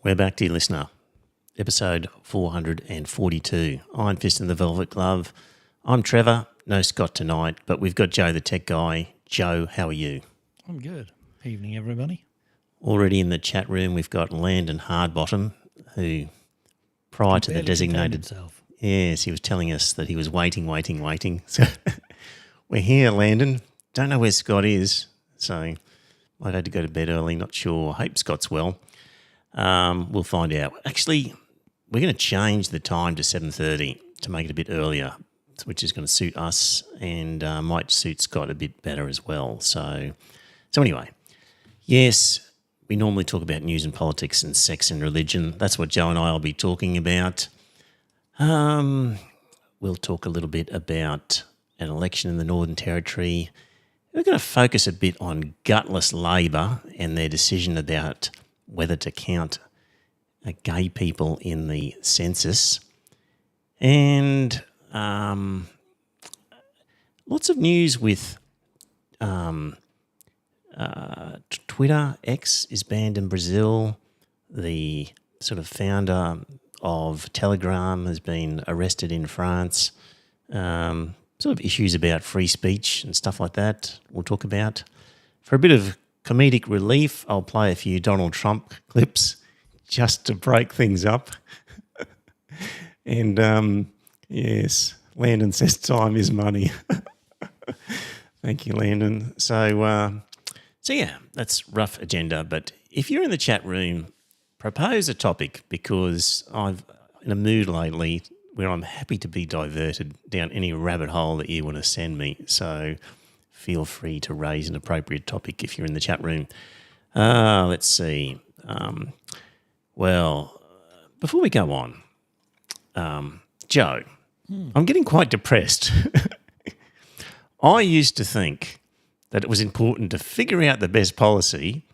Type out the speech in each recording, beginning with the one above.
We're back, dear listener. Episode 442. I'm Fist in the Velvet Glove. I'm Trevor. No Scott tonight, but we've got Joe the tech guy. Joe, how are you? I'm good. Evening, everybody. Already in the chat room, we've got Landon Hardbottom, who prior to the designated... Yes, he was telling us that he was waiting. So we're here, Landon. Don't know where Scott is, so might have to go to bed early. Not sure. Hope Scott's well. We'll find out. Actually, we're going to change the time to 7:30 to make it a bit earlier, which is going to suit us and might suit Scott a bit better as well. So anyway, yes, we normally talk about news and politics and sex and religion. That's what Joe and I will be talking about. We'll talk a little bit about an election in the Northern Territory. We're going to focus a bit on Gutless Labor and their decision about whether to count gay people in the census. And lots of news with Twitter. X is banned in Brazil. The sort of founder of Telegram has been arrested in France. Sort of issues about free speech and stuff like that we'll talk about. For a bit of comedic relief, I'll play a few Donald Trump clips just to break things up. And, yes, Landon says time is money. Thank you, Landon. So, yeah, that's rough agenda. But if you're in the chat room, propose a topic because I'm in a mood lately where I'm happy to be diverted down any rabbit hole that you want to send me. So feel free to raise an appropriate topic if you're in the chat room. Let's see. Well, before we go on, Joe, I'm getting quite depressed. I used to think that it was important to figure out the best policy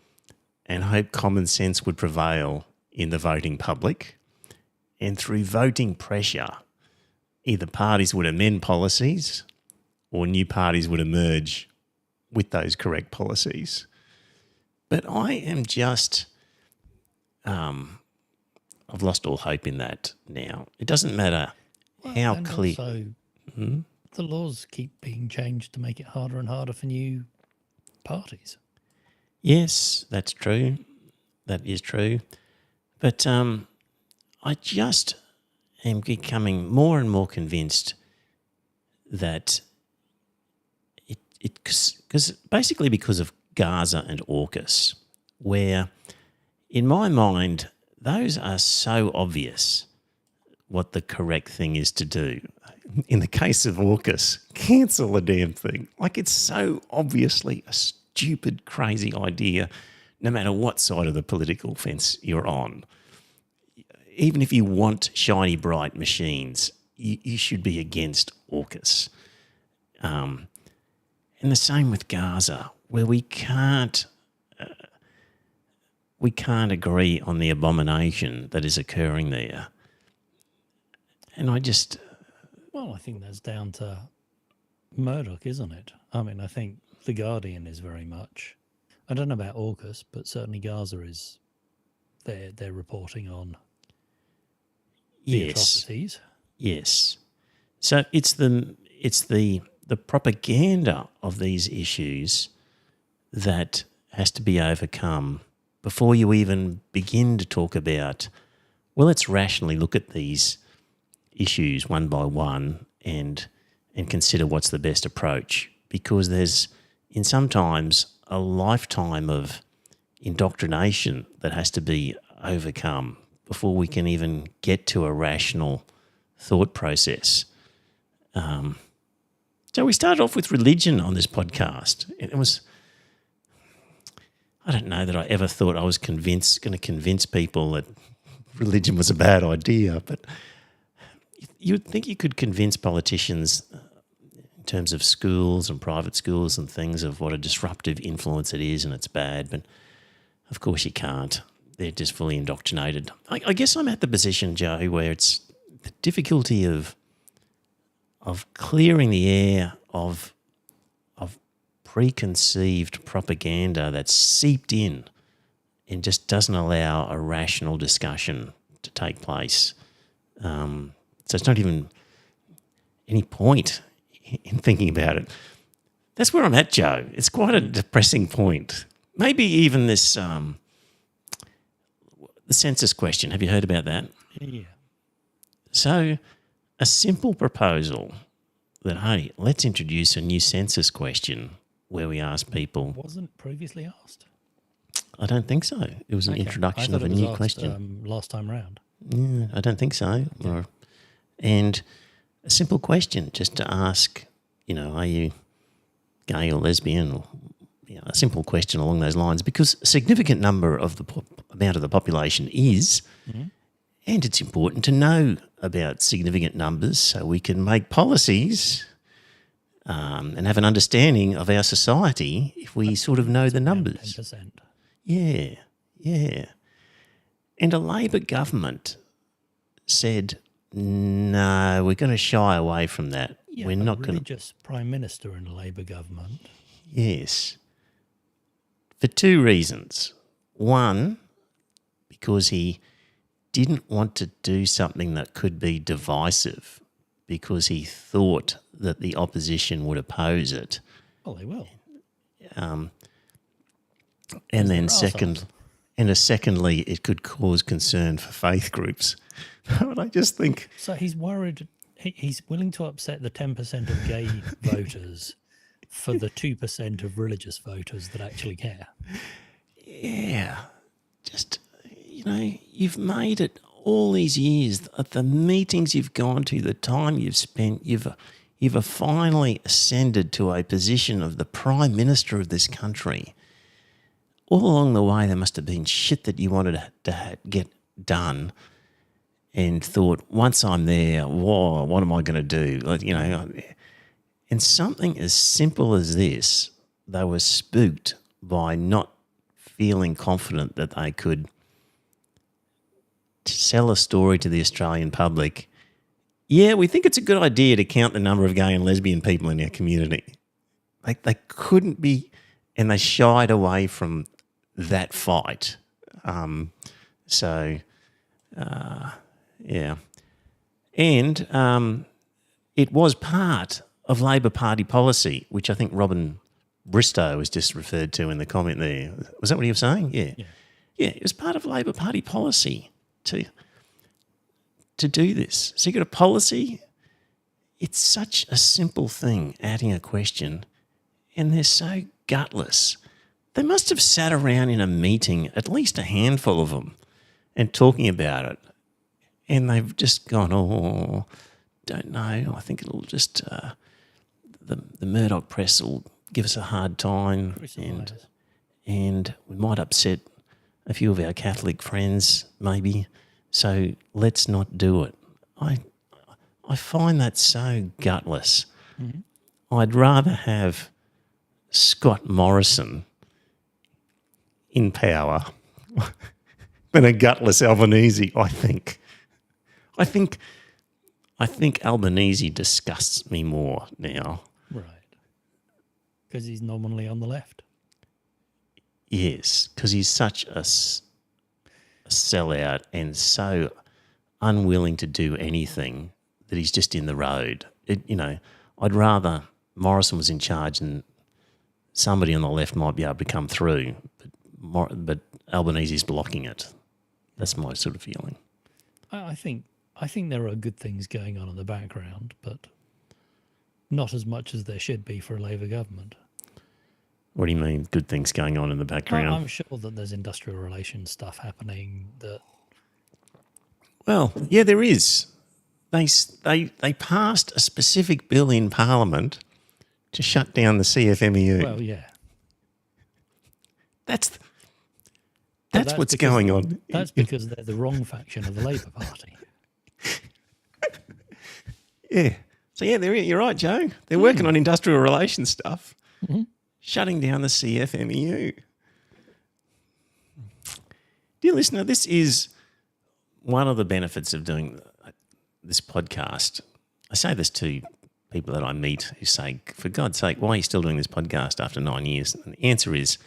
and hope common sense would prevail in the voting public. And through voting pressure, either parties would amend policies or new parties would emerge with those correct policies. But I am just, I've lost all hope in that now. It doesn't matter how clear. Also, the laws keep being changed to make it harder and harder for new parties. Yes, that's true. That is true. But I just am becoming more and more convinced that because of Gaza and AUKUS, where in my mind those are so obvious what the correct thing is to do. In the case of AUKUS, cancel the damn thing. Like, it's so obviously a stupid, crazy idea, no matter what side of the political fence you're on. Even if you want shiny, bright machines, you should be against AUKUS. And the same with Gaza, where we can't agree on the abomination that is occurring there. And I just... Well, I think that's down to Murdoch, isn't it? I mean, I think The Guardian is very much... I don't know about AUKUS, but certainly Gaza is... They're reporting on the atrocities. Yes. So it's the propaganda of these issues that has to be overcome before you even begin to talk about, well, let's rationally look at these issues one by one and consider what's the best approach, because there's in sometimes a lifetime of indoctrination that has to be overcome before we can even get to a rational thought process. So we started off with religion on this podcast. It was, I don't know that I ever thought I was going to convince people that religion was a bad idea, but you'd think you could convince politicians in terms of schools and private schools and things of what a disruptive influence it is and it's bad, but of course you can't. They're just fully indoctrinated. I guess I'm at the position, Joe, where it's the difficulty of clearing the air of preconceived propaganda that's seeped in and just doesn't allow a rational discussion to take place. So it's not even any point in thinking about it. That's where I'm at, Joe. It's quite a depressing point. Maybe even this, the census question. Have you heard about that? Yeah. So a simple proposal that, hey, let's introduce a new census question where we ask people. Wasn't previously asked? I don't think so. It was an introduction of a new question. Last time round. Yeah, I don't think so. Okay. And a simple question just to ask, are you gay or lesbian, or a simple question along those lines, because a significant number of the amount of the population is, and it's important to know about significant numbers so we can make policies and have an understanding of our society if we sort of know the numbers. 10%. Yeah. And a Labor government said, no, we're going to shy away from that. Yeah, we're not going to. Just Prime Minister in a Labor government. Yes. For two reasons. One, because he didn't want to do something that could be divisive, because he thought that the opposition would oppose it. Well, they will. And then secondly, it could cause concern for faith groups. But I just think... So he's worried, he's willing to upset the 10% of gay voters for the 2% of religious voters that actually care. Yeah. Just, you've made it all these years, at the meetings you've gone to, the time you've spent, you've finally ascended to a position of the Prime Minister of this country. All along the way, there must have been shit that you wanted to get done, and thought, once I'm there, whoa, what am I going to do? And something as simple as this, they were spooked by not feeling confident that they could sell a story to the Australian public. Yeah, we think it's a good idea to count the number of gay and lesbian people in our community. They couldn't be, and they shied away from that fight. Yeah. And it was part of Labor Party policy, which I think Robin Bristow was just referred to in the comment there. Was that what you were saying? Yeah. Yeah, it was part of Labor Party policy to do this. So you got a policy. It's such a simple thing, adding a question, and they're so gutless. They must have sat around in a meeting, at least a handful of them, and talking about it. And they've just gone, don't know. I think it'll just, the Murdoch press will give us a hard time, and we might upset a few of our Catholic friends, maybe. So let's not do it. I find that so gutless. Mm-hmm. I'd rather have Scott Morrison in power than a gutless Albanese, I think. I think Albanese disgusts me more now. Right. Because he's nominally on the left. Yes, because he's such a sellout and so unwilling to do anything that he's just in the road. I'd rather Morrison was in charge and somebody on the left might be able to come through, but Albanese's blocking it. That's my sort of feeling. I think there are good things going on in the background, but not as much as there should be for a Labor government. What do you mean, good things going on in the background? I'm sure that there's industrial relations stuff happening that... Well, yeah, there is. They passed a specific bill in Parliament to shut down the CFMEU. Well, yeah. That's what's going on. That's because they're the wrong faction of the Labor Party. Yeah. So, yeah, you're right, Joe. They're working on industrial relations stuff, shutting down the CFMEU. Dear listener, this is one of the benefits of doing this podcast. I say this to people that I meet who say, for God's sake, why are you still doing this podcast after 9 years? And the answer is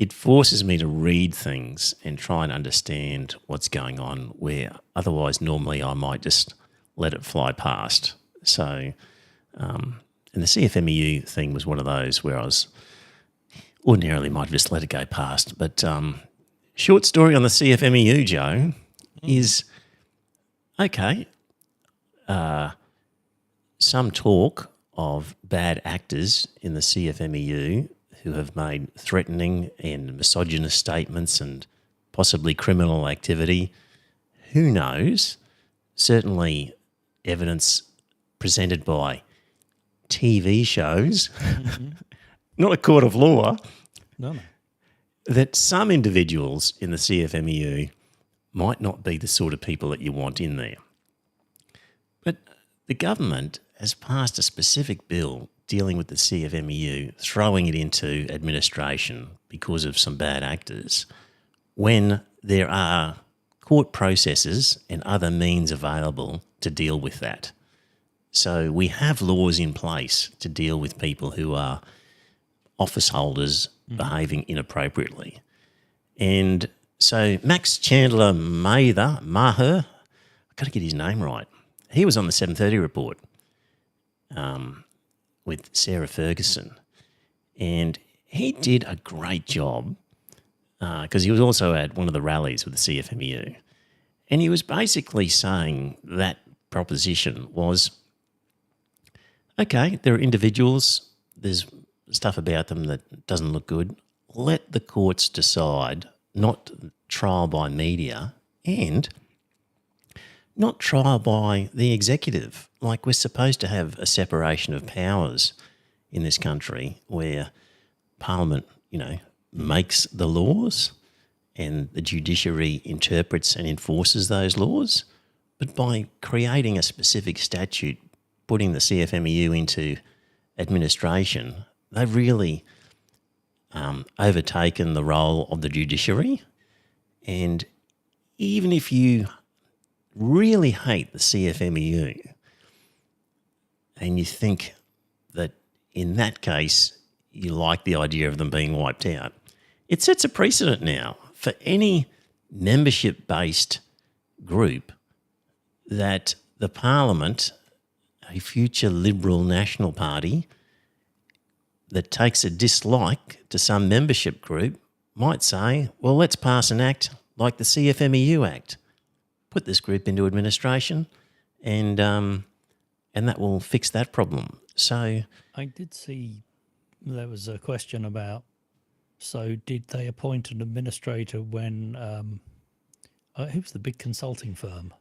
it forces me to read things and try and understand what's going on, where otherwise normally I might just let it fly past. So, and the CFMEU thing was one of those where I was ordinarily might have just let it go past. But short story on the CFMEU, Joe, is okay. Some talk of bad actors in the CFMEU who have made threatening and misogynist statements and possibly criminal activity. Who knows? Certainly evidence presented by TV shows, not a court of law, No. that some individuals in the CFMEU might not be the sort of people that you want in there. But the government has passed a specific bill dealing with the CFMEU, throwing it into administration because of some bad actors, when there are court processes and other means available to deal with that. So we have laws in place to deal with people who are office holders behaving inappropriately. And so Max Chandler Maher, I've got to get his name right. He was on the 7:30 report with Sarah Ferguson, and he did a great job because he was also at one of the rallies with the CFMEU, and he was basically saying that proposition was, okay, there are individuals, there's stuff about them that doesn't look good. Let the courts decide, not trial by media and not trial by the executive. Like, we're supposed to have a separation of powers in this country where Parliament, makes the laws and the judiciary interprets and enforces those laws. But by creating a specific statute, putting the CFMEU into administration, they've really overtaken the role of the judiciary. And even if you really hate the CFMEU and you think that in that case you like the idea of them being wiped out, it sets a precedent now for any membership-based group that the Parliament, a future Liberal National Party that takes a dislike to some membership group, might say, well, let's pass an act like the CFMEU Act, put this group into administration, and that will fix that problem. So I did see there was a question about, so did they appoint an administrator when, who's the big consulting firm?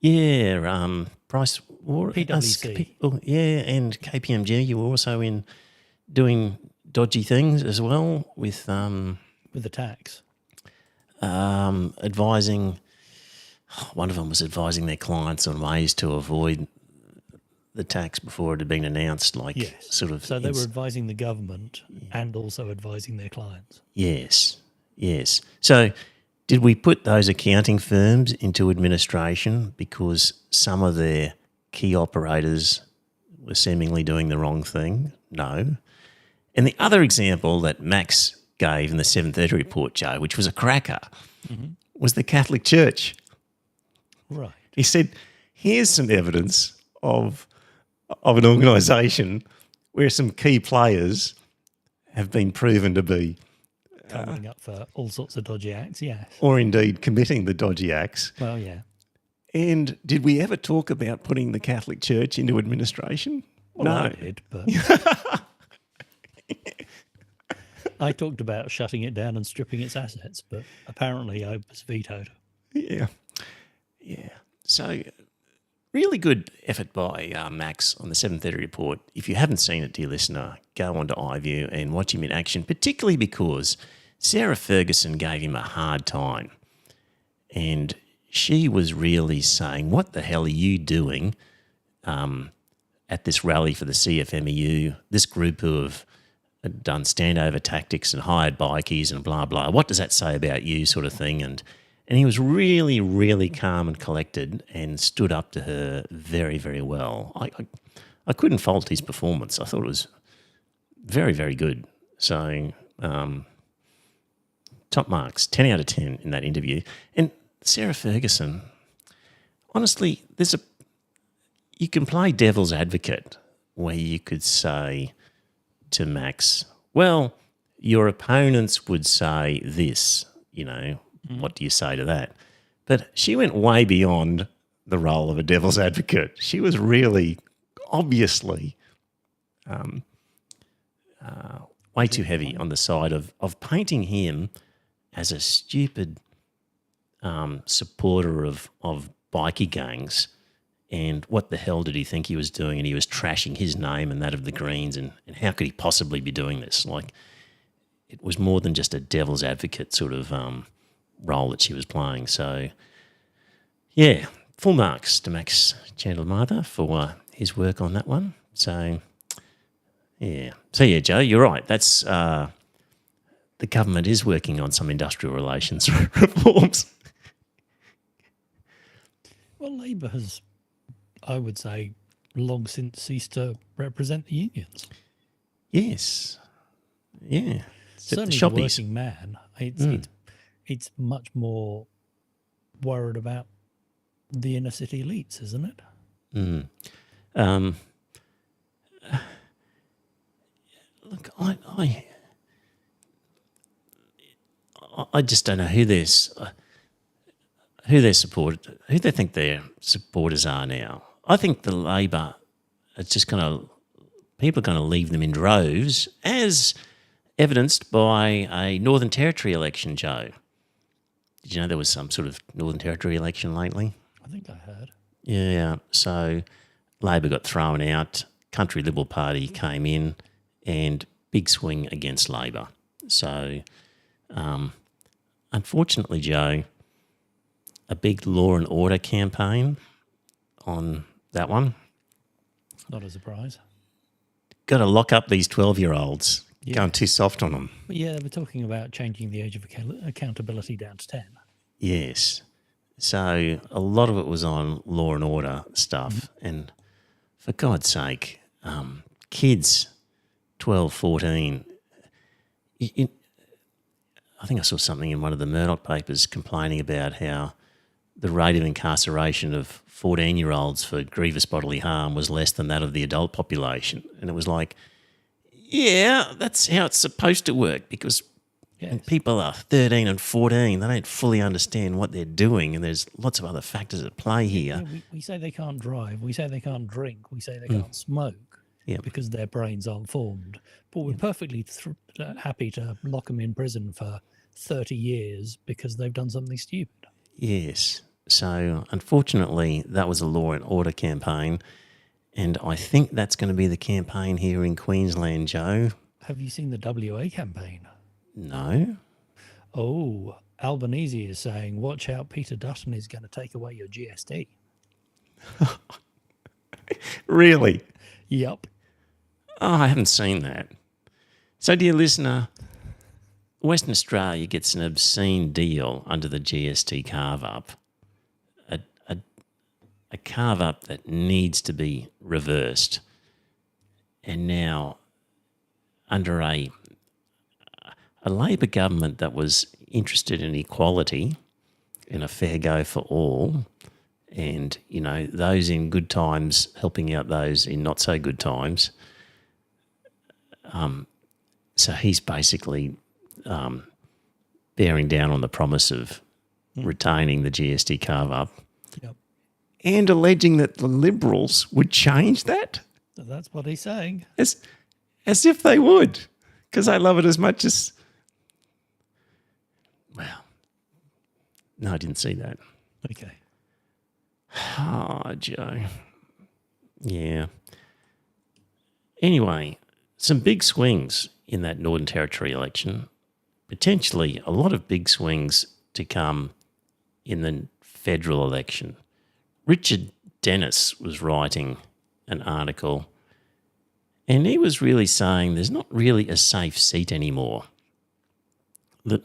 yeah, Price PwC. And KPMG. You were also in doing dodgy things as well with With the tax. advising. One of them was advising their clients on ways to avoid the tax before it had been announced. Yes. So they were advising the government and also advising their clients. Yes. So did we put those accounting firms into administration because some of their key operators were seemingly doing the wrong thing? No. And the other example that Max gave in the 7:30 report, Joe, which was a cracker, was the Catholic Church. Right. He said, here's some evidence of an organisation where some key players have been proven to be Covering up for all sorts of dodgy acts, yes. or indeed committing the dodgy acts. Well, yeah. And did we ever talk about putting the Catholic Church into administration? Well, no. I did, but I talked about shutting it down and stripping its assets, but apparently I was vetoed. Yeah. So really good effort by Max on the 7:30 report. If you haven't seen it, dear listener, go on to iView and watch him in action, particularly because Sarah Ferguson gave him a hard time. And she was really saying, what the hell are you doing at this rally for the CFMEU, this group who have done standover tactics and hired bikies and blah, blah. What does that say about you, sort of thing? And he was really, really calm and collected and stood up to her very, very well. I couldn't fault his performance. I thought it was very, very good. So, top marks, 10 out of 10 in that interview. And Sarah Ferguson, honestly, you can play devil's advocate where you could say to Max, well, your opponents would say this, what do you say to that? But she went way beyond the role of a devil's advocate. She was really, obviously, way too heavy on the side of painting him as a stupid supporter of bikie gangs. And what the hell did he think he was doing? And he was trashing his name and that of the Greens. And how could he possibly be doing this? Like, it was more than just a devil's advocate sort of role that she was playing. So, yeah, full marks to Max Chandler-Mather for his work on that one. So, yeah. So, yeah, Joe, you're right. That's the government is working on some industrial relations reforms. Well, Labor has, I would say, long since ceased to represent the unions. Yes. Yeah. Certainly the working man. It's much more worried about the inner city elites, isn't it? Look, I just don't know who they think their supporters are now. I think the Labor, people are going to leave them in droves, as evidenced by a Northern Territory election, Joe. Did you know there was some sort of Northern Territory election lately? I think I heard. Yeah, so Labor got thrown out, Country Liberal Party came in, and big swing against Labor. So, unfortunately, Joe, a big law and order campaign on that one. Not a surprise. Got to lock up these 12-year-olds. Yeah. Going too soft on them. But yeah, we're talking about changing the age of accountability down to 10. Yes. So a lot of it was on law and order stuff. And for God's sake, kids, 12, 14, I think I saw something in one of the Murdoch papers complaining about how the rate of incarceration of 14-year-olds for grievous bodily harm was less than that of the adult population. And it was like, yeah, that's how it's supposed to work, because when people are 13 and 14, they don't fully understand what they're doing, and there's lots of other factors at play here. Yeah, we say they can't drive, we say they can't drink, we say they can't smoke because their brains aren't formed. But we're perfectly happy to lock them in prison for 30 years because they've done something stupid. Yes. So, unfortunately, that was a law and order campaign. And I think that's going to be the campaign here in Queensland, Joe. Have you seen the WA campaign? No. Oh, Albanese is saying, watch out, Peter Dutton is going to take away your GST. Really? Yep. Oh, I haven't seen that. So, dear listener, Western Australia gets an obscene deal under the GST carve-up. A carve-up that needs to be reversed. And now, under a Labor government that was interested in equality and a fair go for all, and, those in good times helping out those in not so good times, so he's basically bearing down on the promise of retaining the GST carve-up. Yep. And alleging that the Liberals would change that? That's what he's saying. As if they would, because I love it as much as... Well, no, I didn't see that. Okay. Oh, Joe. Yeah. Anyway, some big swings in that Northern Territory election. Potentially a lot of big swings to come in the federal election. Richard Dennis was writing an article, and he was really saying there's not really a safe seat anymore. That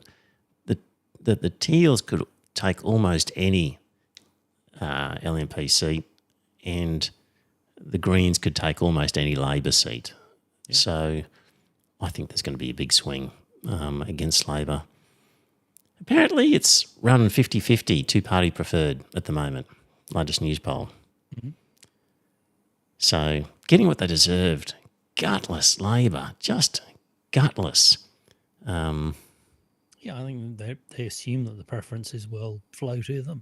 the Teals could take almost any LNP seat, and the Greens could take almost any Labor seat. Yeah. So I think there's going to be a big swing against Labor. Apparently it's run 50-50, two-party preferred at the moment, latest news poll. Mm-hmm. So getting what they deserved. Gutless Labor, just gutless. Yeah, I think they assume that the preferences will flow to them.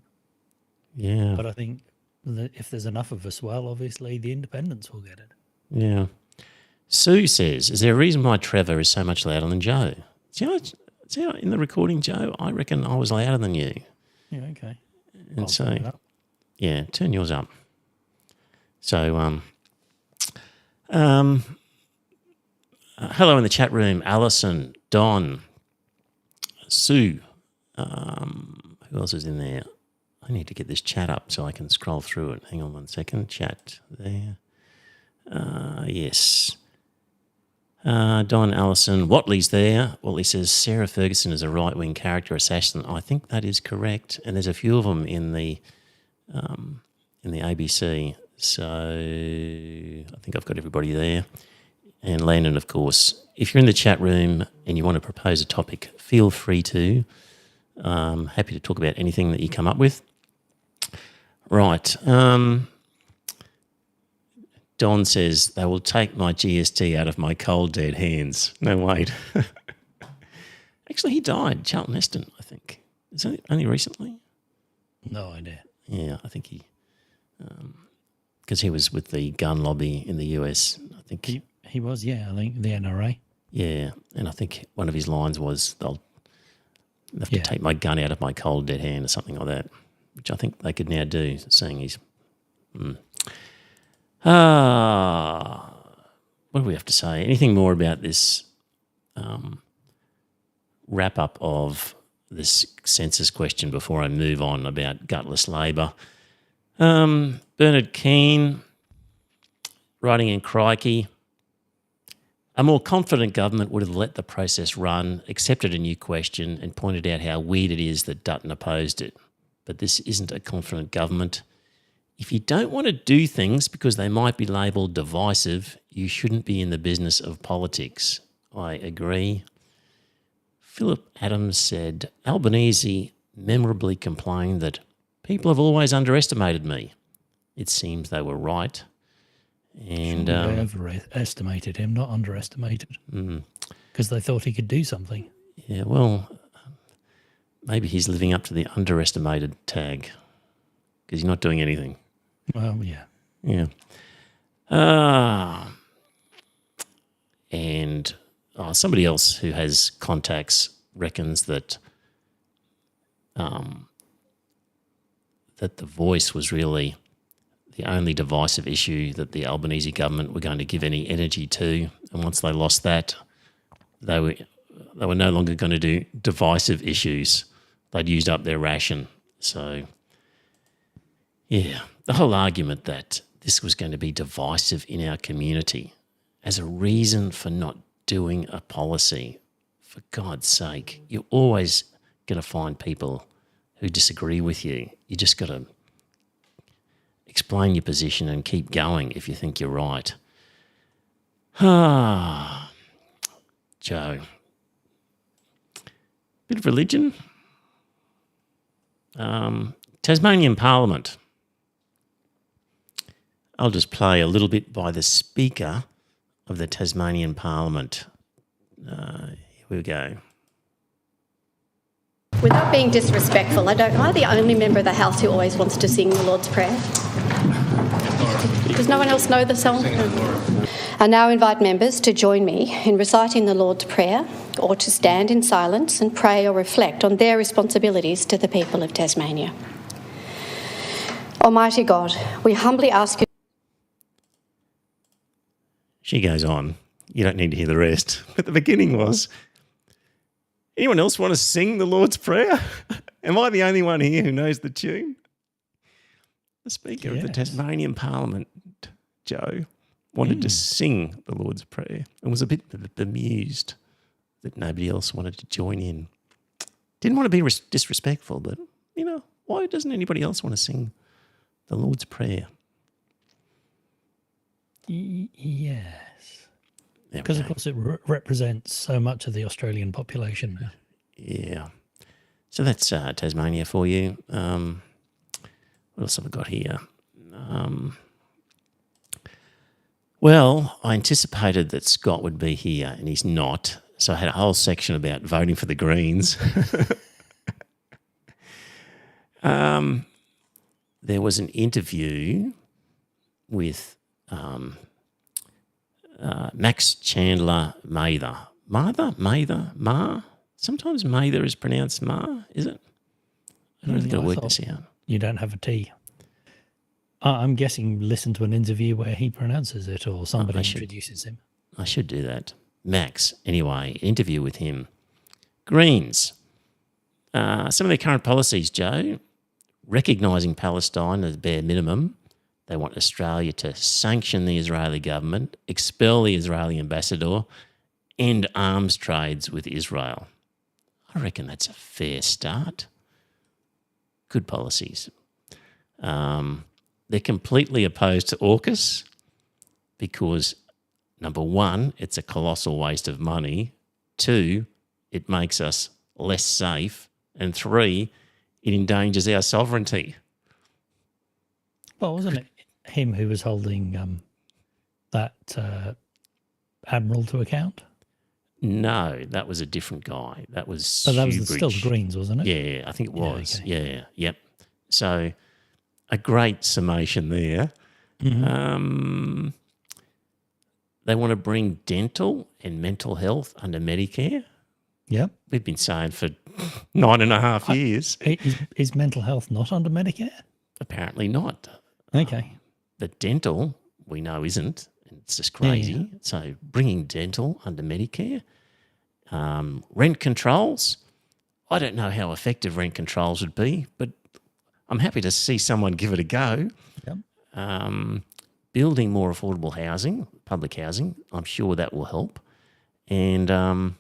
Yeah. But I think that if there's enough of us, well, obviously the independents will get it. Yeah. Sue says, is there a reason why Trevor is so much louder than Joe? See, in the recording, Joe, I reckon I was louder than you. Yeah, okay. And I'll turn it up. yeah, turn yours up. So, hello in the chat room, Alison, Don, Sue. Who else is in there? I need to get this chat up so I can scroll through it. Hang on 1 second. Chat there. Yes. Don, Allison, Watley's there. Watley says Sarah Ferguson is a right-wing character assassin. I think that is correct, and there's a few of them in the ABC. So I think I've got everybody there. And Landon, of course. If you're in the chat room and you want to propose a topic, feel free to. Happy to talk about anything that you come up with. Right. Don says, they will take my GST out of my cold, dead hands. No, wait. Actually, he died, Charlton Heston, I think. Is it only recently? No idea. Yeah, I think he... Because he was with the gun lobby in the US. I think he was, yeah, I think the NRA. Yeah, and I think one of his lines was, they'll have to take my gun out of my cold, dead hand or something like that, which I think they could now do, seeing he's... what do we have to say? Anything more about this wrap-up of this census question before I move on about gutless Labor? Bernard Keane, writing in Crikey, a more confident government would have let the process run, accepted a new question and pointed out how weird it is that Dutton opposed it. But this isn't a confident government. If you don't want to do things because they might be labelled divisive, you shouldn't be in the business of politics. I agree. Philip Adams said, Albanese memorably complained that people have always underestimated me. It seems they were right. And they overestimated him, not underestimated. Because they thought he could do something. Yeah, well, maybe he's living up to the underestimated tag because he's not doing anything. Well, yeah. Yeah. And somebody else who has contacts reckons that that the voice was really the only divisive issue that the Albanese government were going to give any energy to. And once they lost that, they were no longer going to do divisive issues. They'd used up their ration. So, yeah, the whole argument that this was going to be divisive in our community as a reason for not doing a policy, for God's sake, you're always going to find people who disagree with you. You just got to explain your position and keep going if you think you're right. Joe. Bit of religion. Tasmanian Parliament. I'll just play a little bit by the Speaker of the Tasmanian Parliament. Here we go. Without being disrespectful, am I the only member of the House who always wants to sing the Lord's Prayer? Does no one else know the song? I now invite members to join me in reciting the Lord's Prayer or to stand in silence and pray or reflect on their responsibilities to the people of Tasmania. Almighty God, we humbly ask you... She goes on. You don't need to hear the rest. But the beginning was, anyone else want to sing the Lord's Prayer? Am I the only one here who knows the tune? The Speaker of the Tasmanian Parliament, Joe, wanted to sing the Lord's Prayer and was a bit bemused that nobody else wanted to join in. Didn't want to be disrespectful, but, why doesn't anybody else want to sing the Lord's Prayer? Yes. Because, of course, it represents so much of the Australian population. Yeah. So that's Tasmania for you. What else have I got here? Well, I anticipated that Scott would be here and he's not. So I had a whole section about voting for the Greens. There was an interview with Max Chandler Mather. Mather? Sometimes Mather is pronounced Ma, is it? I don't really got to work this out. You don't have a T. I'm guessing listen to an interview where he pronounces it or somebody introduces him. I should do that. Max, anyway, interview with him. Greens. Some of their current policies, Joe, recognising Palestine as bare minimum. They want Australia to sanction the Israeli government, expel the Israeli ambassador, end arms trades with Israel. I reckon that's a fair start. Good policies. They're completely opposed to AUKUS because, number one, it's a colossal waste of money. 2, it makes us less safe. And 3, it endangers our sovereignty. Well, wasn't it him who was holding that admiral to account? No, that was a different guy. That was still the Greens, wasn't it? Yeah, I think it was. Yeah, okay. Yep. So a great summation there. Mm-hmm. They want to bring dental and mental health under Medicare. Yep. We've been saying for 9.5 years. Is mental health not under Medicare? Apparently not. Okay. But dental, we know, isn't. It's just crazy. Yeah. So bringing dental under Medicare. Rent controls. I don't know how effective rent controls would be, but I'm happy to see someone give it a go. Yep. Building more affordable housing, public housing, I'm sure that will help. And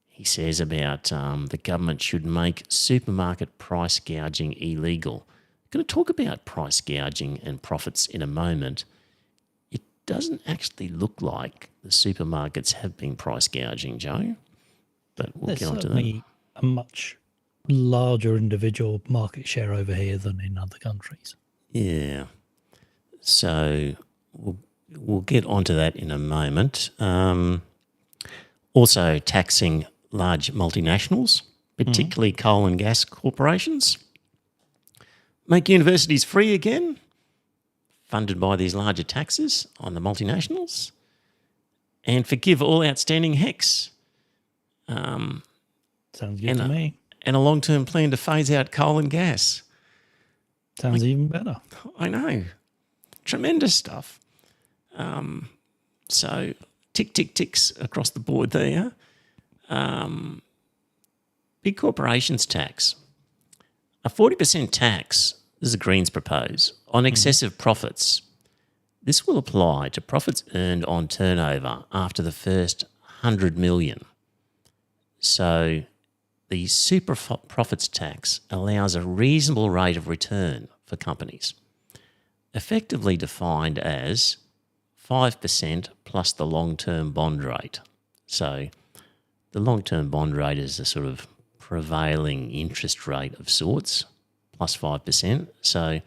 he says about the government should make supermarket price gouging illegal. I'm going to talk about price gouging and profits in a moment. It doesn't actually look like the supermarkets have been price gouging, Joe, but we'll get on to that. There's certainly a much larger individual market share over here than in other countries. Yeah. So we'll get onto that in a moment. Also taxing large multinationals, particularly coal and gas corporations. Make universities free again, funded by these larger taxes on the multinationals. And forgive all outstanding HECS. Sounds good to me. And a long-term plan to phase out coal and gas. Sounds even better. I know. Tremendous stuff. So ticks across the board there. Big corporations tax. A 40% tax, this is the Greens propose, on excessive profits. This will apply to profits earned on turnover after the first 100 million. So the super profits tax allows a reasonable rate of return for companies, effectively defined as 5% plus the long-term bond rate. So the long-term bond rate is a sort of prevailing interest rate of sorts, plus 5%. So,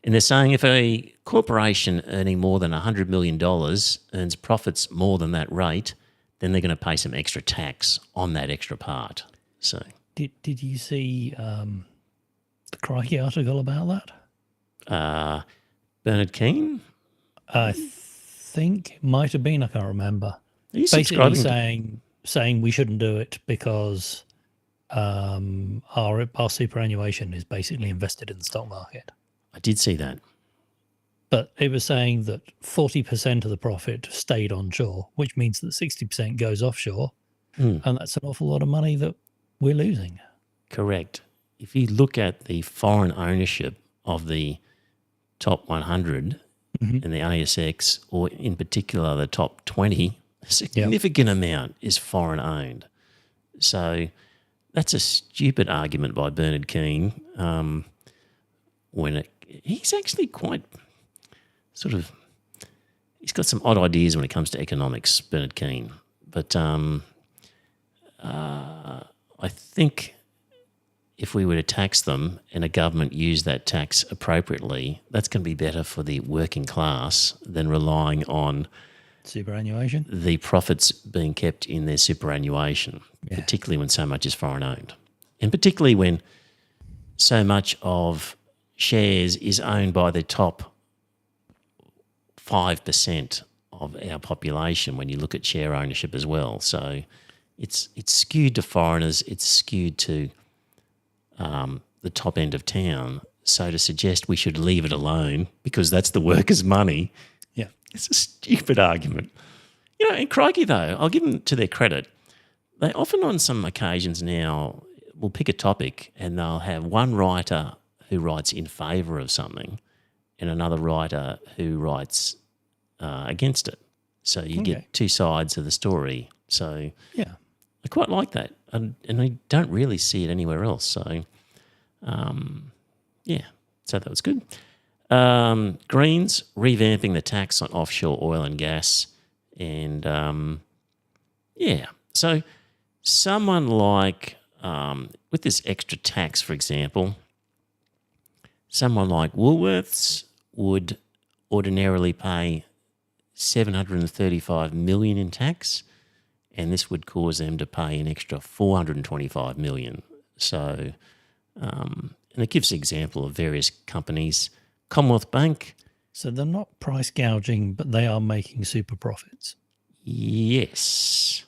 and they're saying if a corporation earning more than $100 million earns profits more than that rate, then they're going to pay some extra tax on that extra part. So, did you see the Crikey article about that? Bernard Keane? I think it might have been. I can't remember. Are you basically saying we shouldn't do it because our superannuation is basically invested in the stock market. I did see that. But it was saying that 40% of the profit stayed onshore, which means that 60% goes offshore. And that's an awful lot of money that we're losing. Correct. If you look at the foreign ownership of the top 100 in the ASX, or in particular the top 20, a significant amount is foreign owned. So that's a stupid argument by Bernard Keane he's actually quite sort of, he's got some odd ideas when it comes to economics, Bernard Keane. But I think if we were to tax them and a government used that tax appropriately, that's going to be better for the working class than relying on superannuation, the profits being kept in their superannuation, particularly when so much is foreign owned. And particularly when so much of shares is owned by the top 5% of our population when you look at share ownership as well. So it's skewed to foreigners, it's skewed to the top end of town. So to suggest we should leave it alone because that's the workers' money, it's a stupid argument. You know, and crikey though, I'll give them to their credit. They often on some occasions now will pick a topic and they'll have one writer who writes in favour of something and another writer who writes against it. So you get two sides of the story. So I quite like that. And I don't really see it anywhere else. So, so that was good. Greens, revamping the tax on offshore oil and gas. And, so someone like, with this extra tax, for example, someone like Woolworths would ordinarily pay $735 million in tax, and this would cause them to pay an extra $425 million. So, and it gives an example of various companies. Commonwealth Bank. So they're not price gouging, but they are making super profits. Yes.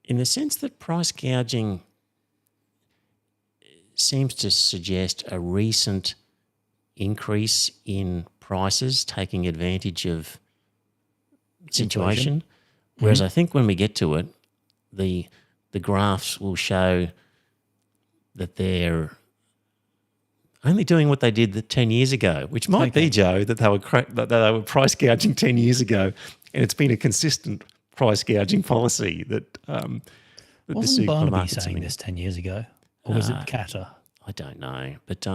In the sense that price gouging seems to suggest a recent increase in prices, taking advantage of situation. Whereas I think when we get to it, the graphs will show that they're only doing what they did 10 years ago, which might be, Joe, that they were price gouging 10 years ago, and it's been a consistent price gouging policy that wasn't Barnaby saying this 10 years ago, or was it Qatar? I don't know, but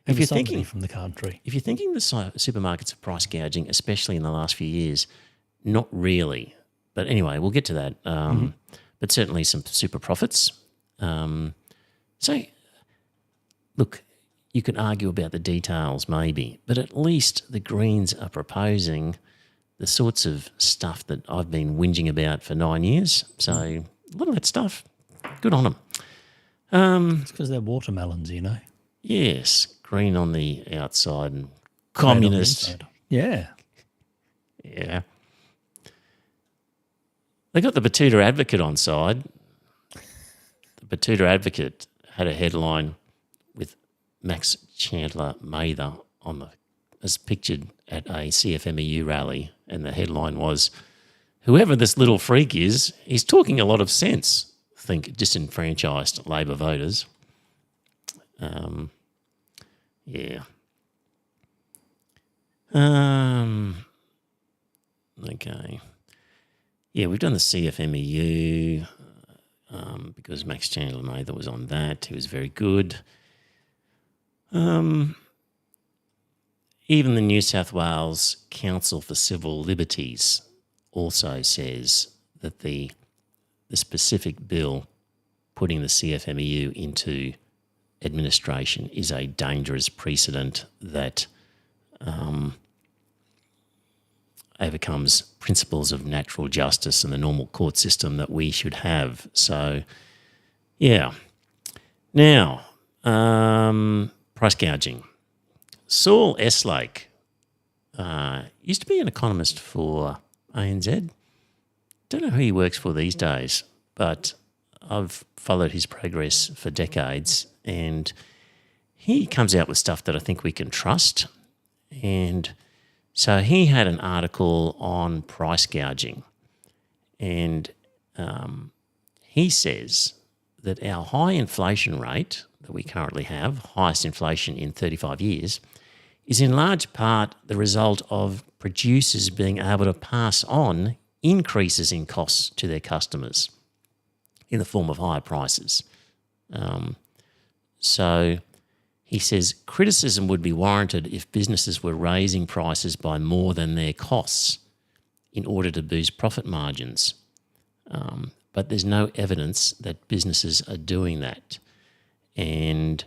if you're thinking from the country, if you're thinking the supermarkets are price gouging, especially in the last few years, not really. But anyway, we'll get to that. But certainly some super profits. So, look, you can argue about the details maybe, but at least the Greens are proposing the sorts of stuff that I've been whinging about for 9 years. So a lot of that stuff, good on them. It's because they're watermelons, you know. Yes, green on the outside and communist. Yeah. Yeah. They got the Batuta Advocate on side. The Batuta Advocate had a headline with Max Chandler Mather as pictured at a CFMEU rally, and the headline was, "Whoever this little freak is, he's talking a lot of sense." Think disenfranchised Labor voters. Okay. Yeah, we've done the CFMEU because Max Chandler Mather was on that. He was very good. Even the New South Wales Council for Civil Liberties also says that the specific bill putting the CFMEU into administration is a dangerous precedent that overcomes principles of natural justice and the normal court system that we should have. So, yeah. Now, price gouging. Saul Eslake used to be an economist for ANZ. Don't know who he works for these days, but I've followed his progress for decades, and he comes out with stuff that I think we can trust. And so he had an article on price gouging, and he says that our high inflation rate that we currently have, highest inflation in 35 years, is in large part the result of producers being able to pass on increases in costs to their customers in the form of higher prices. So he says criticism would be warranted if businesses were raising prices by more than their costs in order to boost profit margins. But there's no evidence that businesses are doing that. And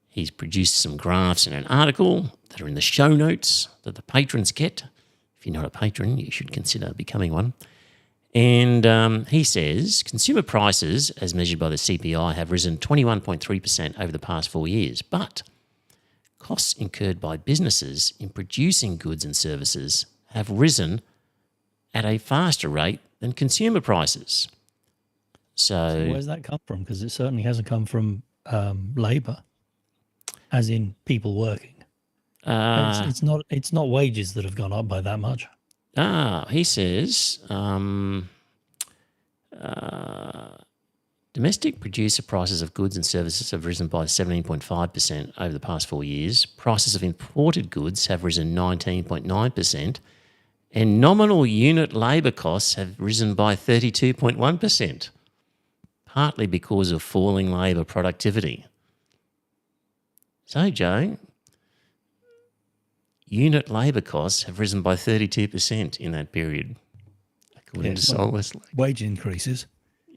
he's produced some graphs in an article that are in the show notes that the patrons get. If you're not a patron, you should consider becoming one. And he says consumer prices, as measured by the CPI, have risen 21.3% over the past 4 years, but costs incurred by businesses in producing goods and services have risen at a faster rate than consumer prices. So where's that come from? Because it certainly hasn't come from labour, as in people working. It's not wages that have gone up by that much. He says domestic producer prices of goods and services have risen by 17.5% over the past 4 years. Prices of imported goods have risen 19.9%, and nominal unit labour costs have risen by 32.1%, partly because of falling labour productivity. So, Joe, unit labour costs have risen by 32% in that period, according to Solus. Wage increases.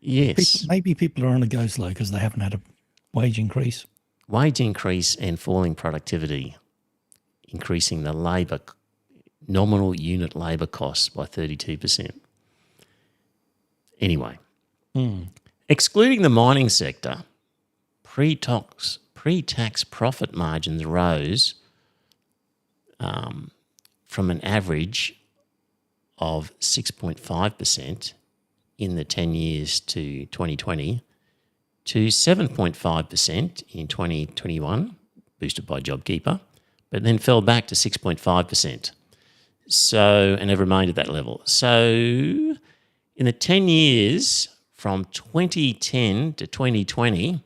Yes. Maybe people are on a go slow because they haven't had a wage increase. Wage increase and falling productivity, increasing the nominal unit labour costs by 32%. Anyway, excluding the mining sector, pre-tax profit margins rose from an average of 6.5% in the 10 years to 2020 to 7.5% in 2021, boosted by JobKeeper, but then fell back to 6.5%. So, and have remained at that level. So, in the 10 years from 2010 to 2020,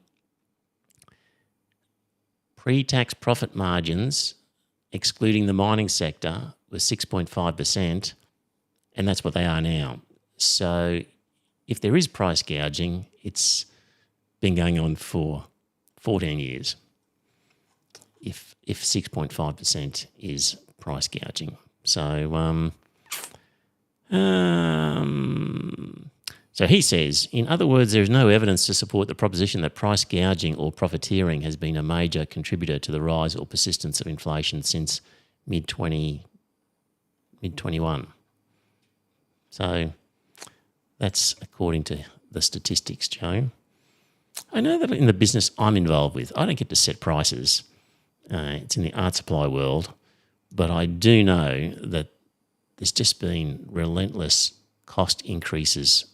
pre-tax profit margins, excluding the mining sector, was 6.5%, and that's what they are now. So if there is price gouging, it's been going on for 14 years, if 6.5% is price gouging. So so he says, in other words, there is no evidence to support the proposition that price gouging or profiteering has been a major contributor to the rise or persistence of inflation since mid-21. So that's according to the statistics, Joe. I know that in the business I'm involved with, I don't get to set prices. It's in the art supply world. But I do know that there's just been relentless cost increases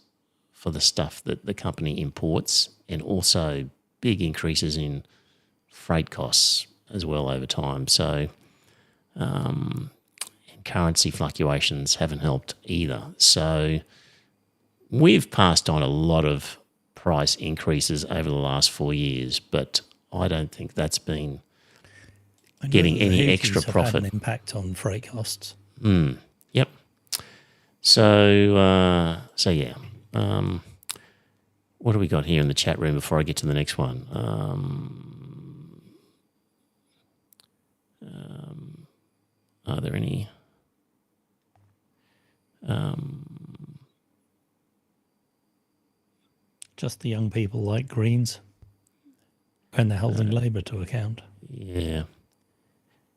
for the stuff that the company imports, and also big increases in freight costs as well over time. So and currency fluctuations haven't helped either. So we've passed on a lot of price increases over the last 4 years, but I don't think that's been getting any extra profit. Had an impact on freight costs. Yep. So yeah. What do we got here in the chat room before I get to the next one? Are there any? Just the young people like Greens, and they're holding Labour to account. Yeah.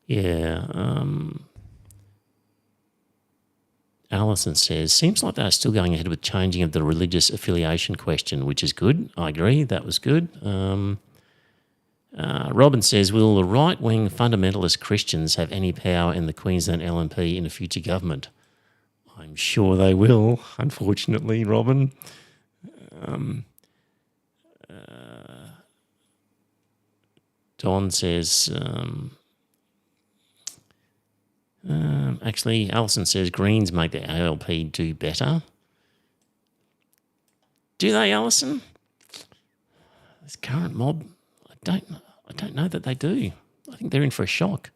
Yeah. Alison says, seems like they're still going ahead with changing of the religious affiliation question, which is good. I agree. That was good. Robin says, will the right-wing fundamentalist Christians have any power in the Queensland LNP in a future government? I'm sure they will, unfortunately, Robin. Don says... actually, Alison says Greens make the ALP do better. Do they, Alison? This current mob, I don't know that they do. I think they're in for a shock.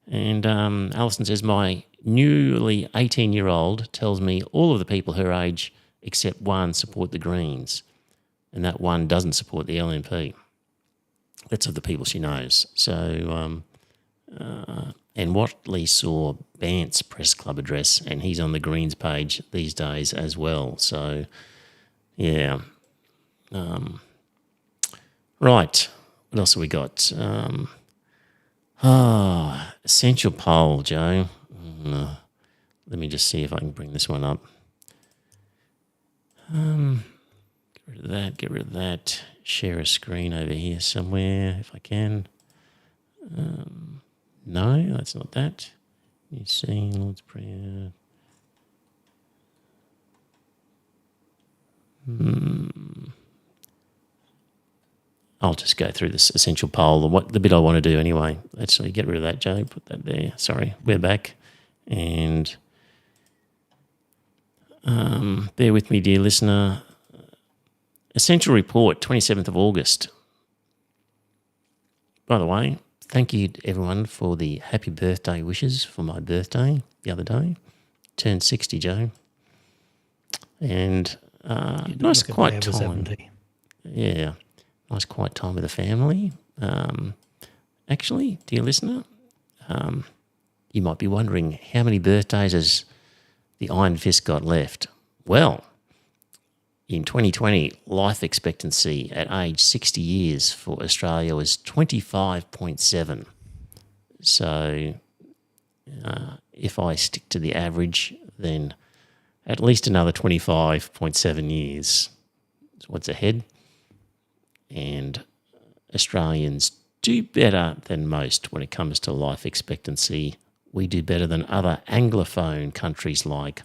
And Alison says, my newly 18-year-old tells me all of the people her age except one support the Greens, and that one doesn't support the LNP. That's of the people she knows. So... and Watley saw Bant's press club address, and he's on the Greens page these days as well. So, yeah. Right. what else have we got? Essential poll, Joe. Let me just see if I can bring this one up. Get rid of that. Share a screen over here somewhere if I can. No, that's not that. You see, Lord's Prayer. I'll just go through this essential poll, the bit I want to do anyway. Actually, get rid of that, Joe. Put that there. Sorry, we're back. And bear with me, dear listener. Essential report, 27th of August. By the way, thank you to everyone for the happy birthday wishes for my birthday the other day. Turned 60, Joe. And nice quiet time. 70. Yeah, nice quiet time with the family. Actually, dear listener, you might be wondering how many birthdays has the Iron Fist got left? Well, in 2020, life expectancy at age 60 years for Australia was 25.7. So if I stick to the average, then at least another 25.7 years is what's ahead. And Australians do better than most when it comes to life expectancy. We do better than other Anglophone countries like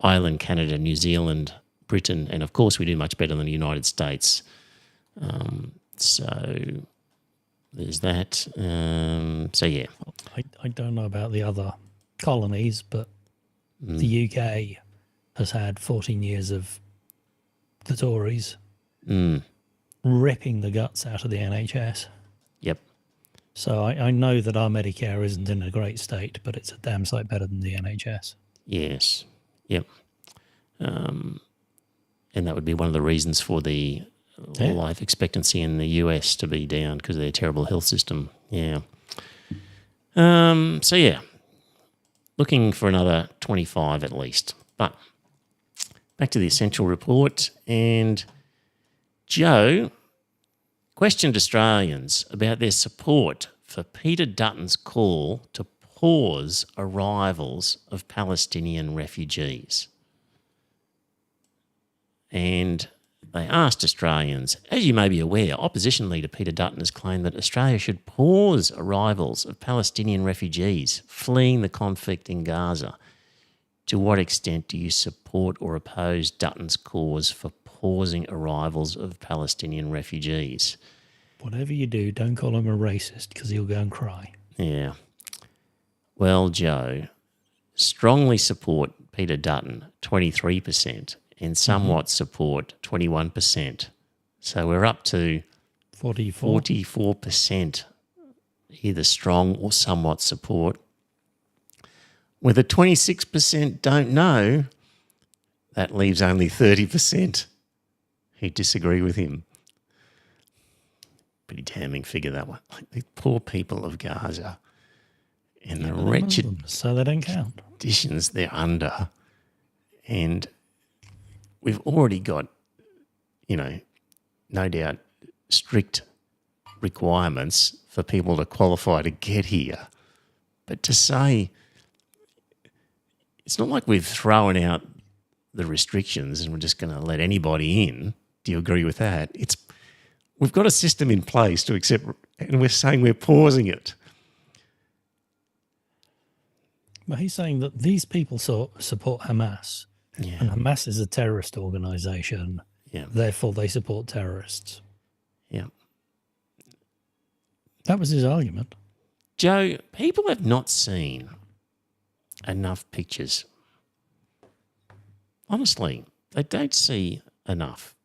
Ireland, Canada, New Zealand, Britain, and of course we do much better than the United States. So there's that. So yeah. I don't know about the other colonies, but the UK has had 14 years of the Tories ripping the guts out of the NHS. Yep. So I know that our Medicare isn't in a great state, but it's a damn sight better than the NHS. Yes. Yep. And that would be one of the reasons for the life expectancy in the US to be down because of their terrible health system. Yeah. So, yeah, looking for another 25 at least. But back to the essential report. And Joe questioned Australians about their support for Peter Dutton's call to pause arrivals of Palestinian refugees. And they asked Australians, as you may be aware, opposition leader Peter Dutton has claimed that Australia should pause arrivals of Palestinian refugees fleeing the conflict in Gaza. To what extent do you support or oppose Dutton's cause for pausing arrivals of Palestinian refugees? Whatever you do, don't call him a racist because he'll go and cry. Yeah. Well, Joe, strongly support Peter Dutton, 23%. And somewhat support, 21%. So we're up to 44%, either strong or somewhat support. With a 26% don't know, that leaves only 30% who disagree with him. Pretty damning figure, that one. Like the poor people of Gaza and the wretched so they don't count. conditions they're under. And we've already got, no doubt, strict requirements for people to qualify to get here. But to say, it's not like we've thrown out the restrictions and we're just going to let anybody in. Do you agree with that? We've got a system in place to accept, and we're saying we're pausing it. But he's saying that these people support Hamas. Yeah. And Hamas is a terrorist organisation. Yeah. Therefore, they support terrorists. Yeah. That was his argument. Joe, people have not seen enough pictures. Honestly, they don't see enough.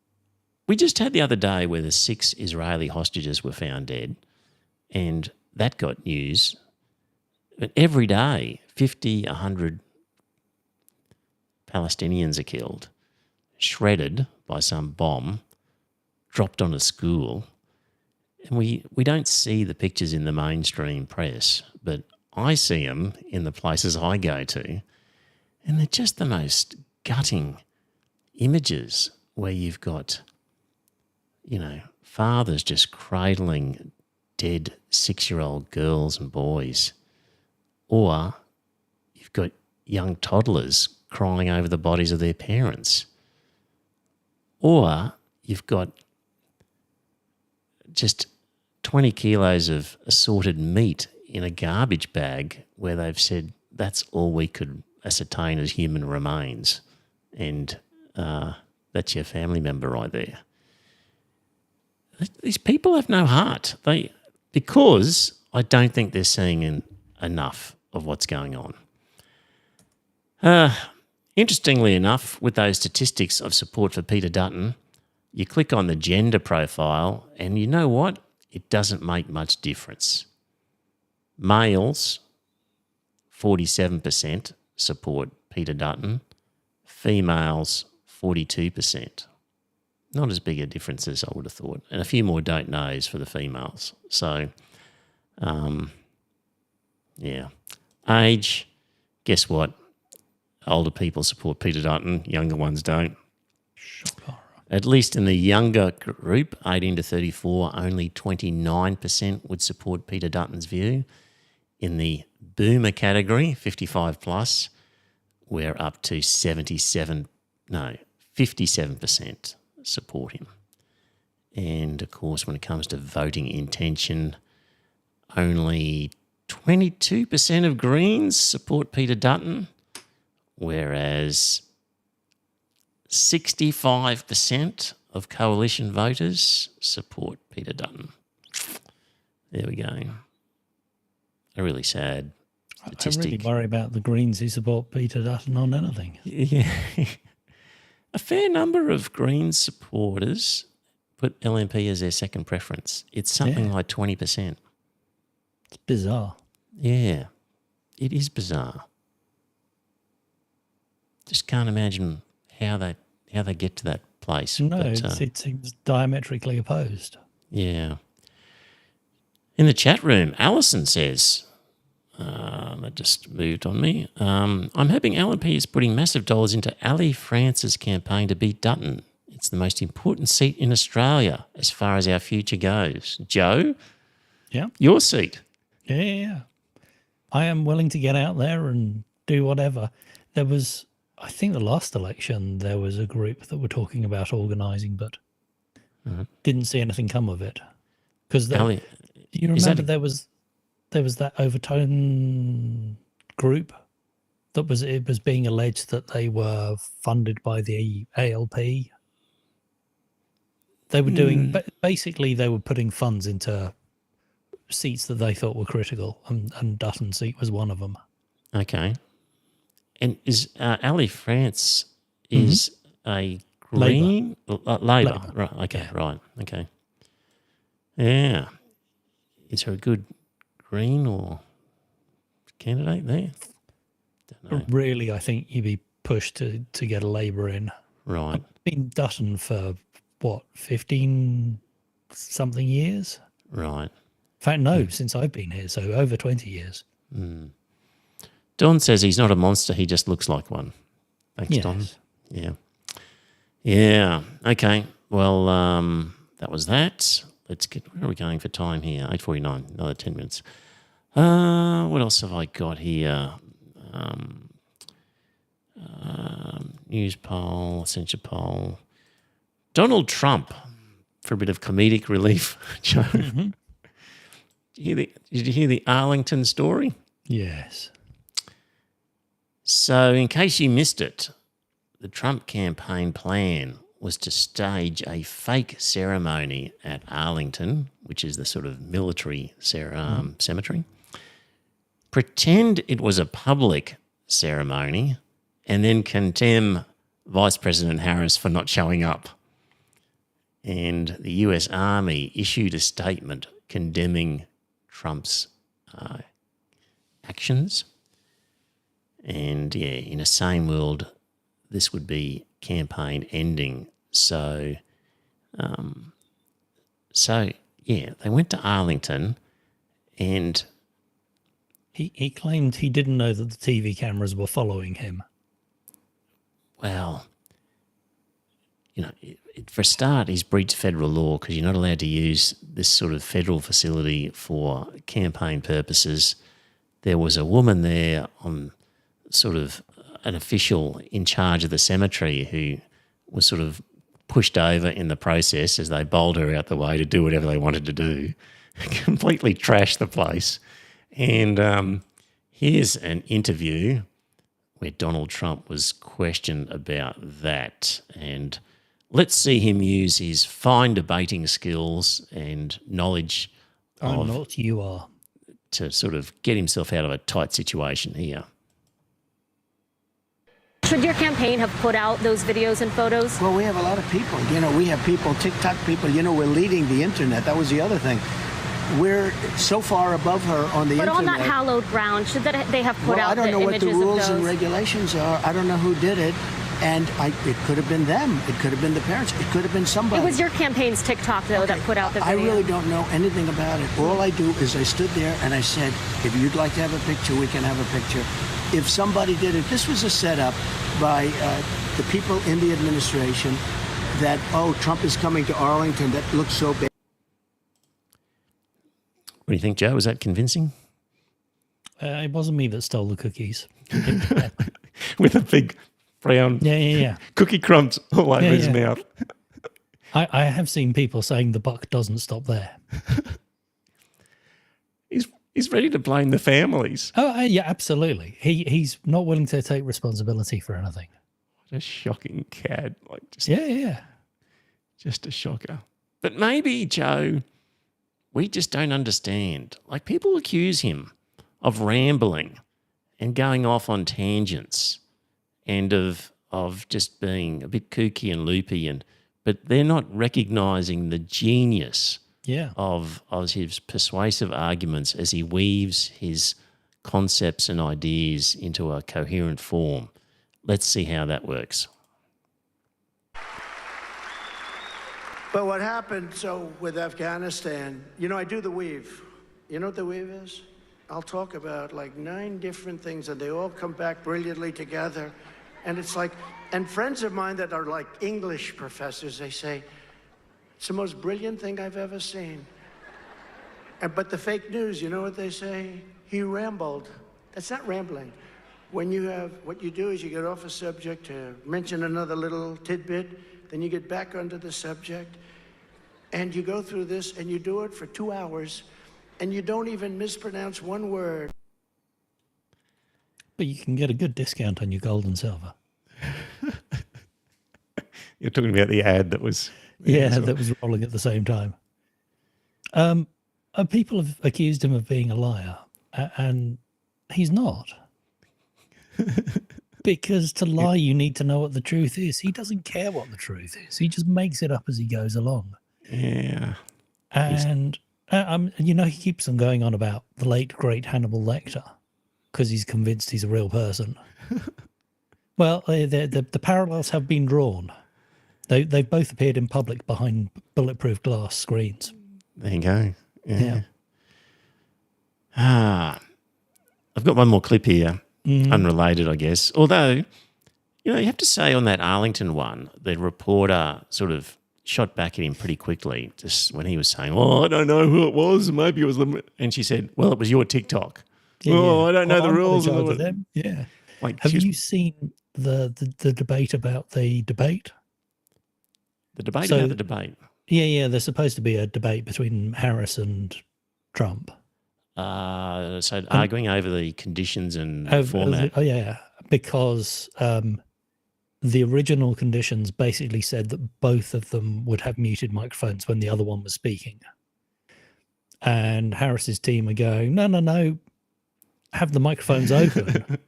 We just had the other day where the 6 Israeli hostages were found dead, and that got news. But every day, 50, 100 Palestinians are killed, shredded by some bomb, dropped on a school. And we don't see the pictures in the mainstream press, but I see them in the places I go to, and they're just the most gutting images where you've got, fathers just cradling dead 6-year-old girls and boys, or you've got young toddlers crying over the bodies of their parents, or you've got just 20 kilos of assorted meat in a garbage bag where they've said that's all we could ascertain as human remains, and that's your family member right there. These people have no heart. Because I don't think they're seeing enough of what's going on. Interestingly enough, with those statistics of support for Peter Dutton, you click on the gender profile and you know what? It doesn't make much difference. Males, 47% support Peter Dutton. Females, 42%. Not as big a difference as I would have thought. And a few more don't knows for the females. So, yeah. Age, guess what? Older people support Peter Dutton, younger ones don't. Shocker. At least in the younger group, 18 to 34, only 29% would support Peter Dutton's view. In the boomer category, 55 plus, we're up to 57% support him. And, of course, when it comes to voting intention, only 22% of Greens support Peter Dutton, whereas 65% of coalition voters support Peter Dutton. There we go. A really sad statistic. I really worry about the Greens who support Peter Dutton on anything. Yeah. A fair number of Greens supporters put LNP as their second preference. It's something like 20%. It's bizarre. Yeah, it is bizarre. Just can't imagine how they get to that place. No, but, it seems diametrically opposed. Yeah. In the chat room, Alison says, that just moved on me. I'm hoping LNP is putting massive dollars into Ali France's campaign to beat Dutton. It's the most important seat in Australia as far as our future goes. Joe? Yeah. Your seat. Yeah. I am willing to get out there and do whatever. There was, I think the last election, there was a group that were talking about organising, but didn't see anything come of it. Because do you remember there was that Overtone group that was being alleged that they were funded by the ALP. They were doing basically they were putting funds into seats that they thought were critical, and Dutton's seat was one of them. Okay. And is Ali France is a Green? Labour. Right. Okay. Yeah. Right. Okay. Yeah. Is there a good Green or candidate there? Don't know. Really, I think you'd be pushed to get a Labour in. Right. I've been Dutton for, 15-something years? Right. In fact, no, since I've been here, so over 20 years. Don says he's not a monster, he just looks like one. Thanks, Don. Yeah. Yeah. Okay. Well, that was that. Let's get, where are we going for time here? 8:49, another 10 minutes. What else have I got here? News poll, censure poll. Donald Trump, for a bit of comedic relief, Joe. Did you hear the Arlington story? Yes. So in case you missed it, the Trump campaign plan was to stage a fake ceremony at Arlington, which is the sort of military cemetery, pretend it was a public ceremony, and then condemn Vice President Harris for not showing up. And the US Army issued a statement condemning Trump's actions. And, yeah, in a sane world, this would be campaign ending. So, yeah, they went to Arlington and... He claimed he didn't know that the TV cameras were following him. Well, for a start, he's breached federal law because you're not allowed to use this sort of federal facility for campaign purposes. There was a woman there on sort of an official in charge of the cemetery who was sort of pushed over in the process as they bowled her out the way to do whatever they wanted to do, completely trashed the place. And here's an interview where Donald Trump was questioned about that. And let's see him use his fine debating skills and knowledge I'm not, you are. to sort of get himself out of a tight situation here. Should your campaign have put out those videos and photos? Well, we have a lot of people. We have people, TikTok people. We're leading the internet. That was the other thing. We're so far above her on the internet. But on that hallowed ground, should they have put out the images of those? I don't know what the rules and regulations are. I don't know who did it. And it could have been them. It could have been the parents. It could have been somebody. It was your campaign's TikTok, though, that put out the video. I really don't know anything about it. All I do is I stood there and I said, if you'd like to have a picture, we can have a picture. If somebody did it, this was a setup by the people in the administration that, Trump is coming to Arlington. That looks so bad. What do you think, Joe? Was that convincing? It wasn't me that stole the cookies. With a big brown cookie crumbs all over his mouth. I have seen people saying the buck doesn't stop there. He's ready to blame the families. Oh, yeah, absolutely. He's not willing to take responsibility for anything. What a shocking cad. Just a shocker. But maybe, Joe, we just don't understand. Like, people accuse him of rambling and going off on tangents and of just being a bit kooky and loopy, but they're not recognising the genius of his persuasive arguments as he weaves his concepts and ideas into a coherent form. Let's see how that works. But what happened, with Afghanistan, I do the weave. You know what the weave is? I'll talk about like 9 different things, and they all come back brilliantly together. And it's like, and friends of mine that are like English professors, they say, it's the most brilliant thing I've ever seen. But the fake news, you know what they say? He rambled. That's not rambling. What you do is you get off a subject to mention another little tidbit, then you get back onto the subject, and you go through this, and you do it for 2 hours, and you don't even mispronounce one word. But you can get a good discount on your gold and silver. You're talking about the ad that was... that was rolling at the same time. People have accused him of being a liar, and he's not. Because to lie, you need to know what the truth is. He doesn't care what the truth is. He just makes it up as he goes along. Yeah. And, he keeps on going on about the late, great Hannibal Lecter because he's convinced he's a real person. Well, the parallels have been drawn. They've both appeared in public behind bulletproof glass screens. There you go. Yeah. I've got one more clip here, unrelated, I guess. Although, you have to say on that Arlington one, the reporter sort of shot back at him pretty quickly, just when he was saying, I don't know who it was, maybe it was them. And she said, well, it was your TikTok. I don't know the rules. Of them. Yeah. Have you seen the debate about the debate? The debate about the debate? Yeah, there's supposed to be a debate between Harris and Trump. So arguing over the conditions and format. Because the original conditions basically said that both of them would have muted microphones when the other one was speaking. And Harris's team are going, no, have the microphones open.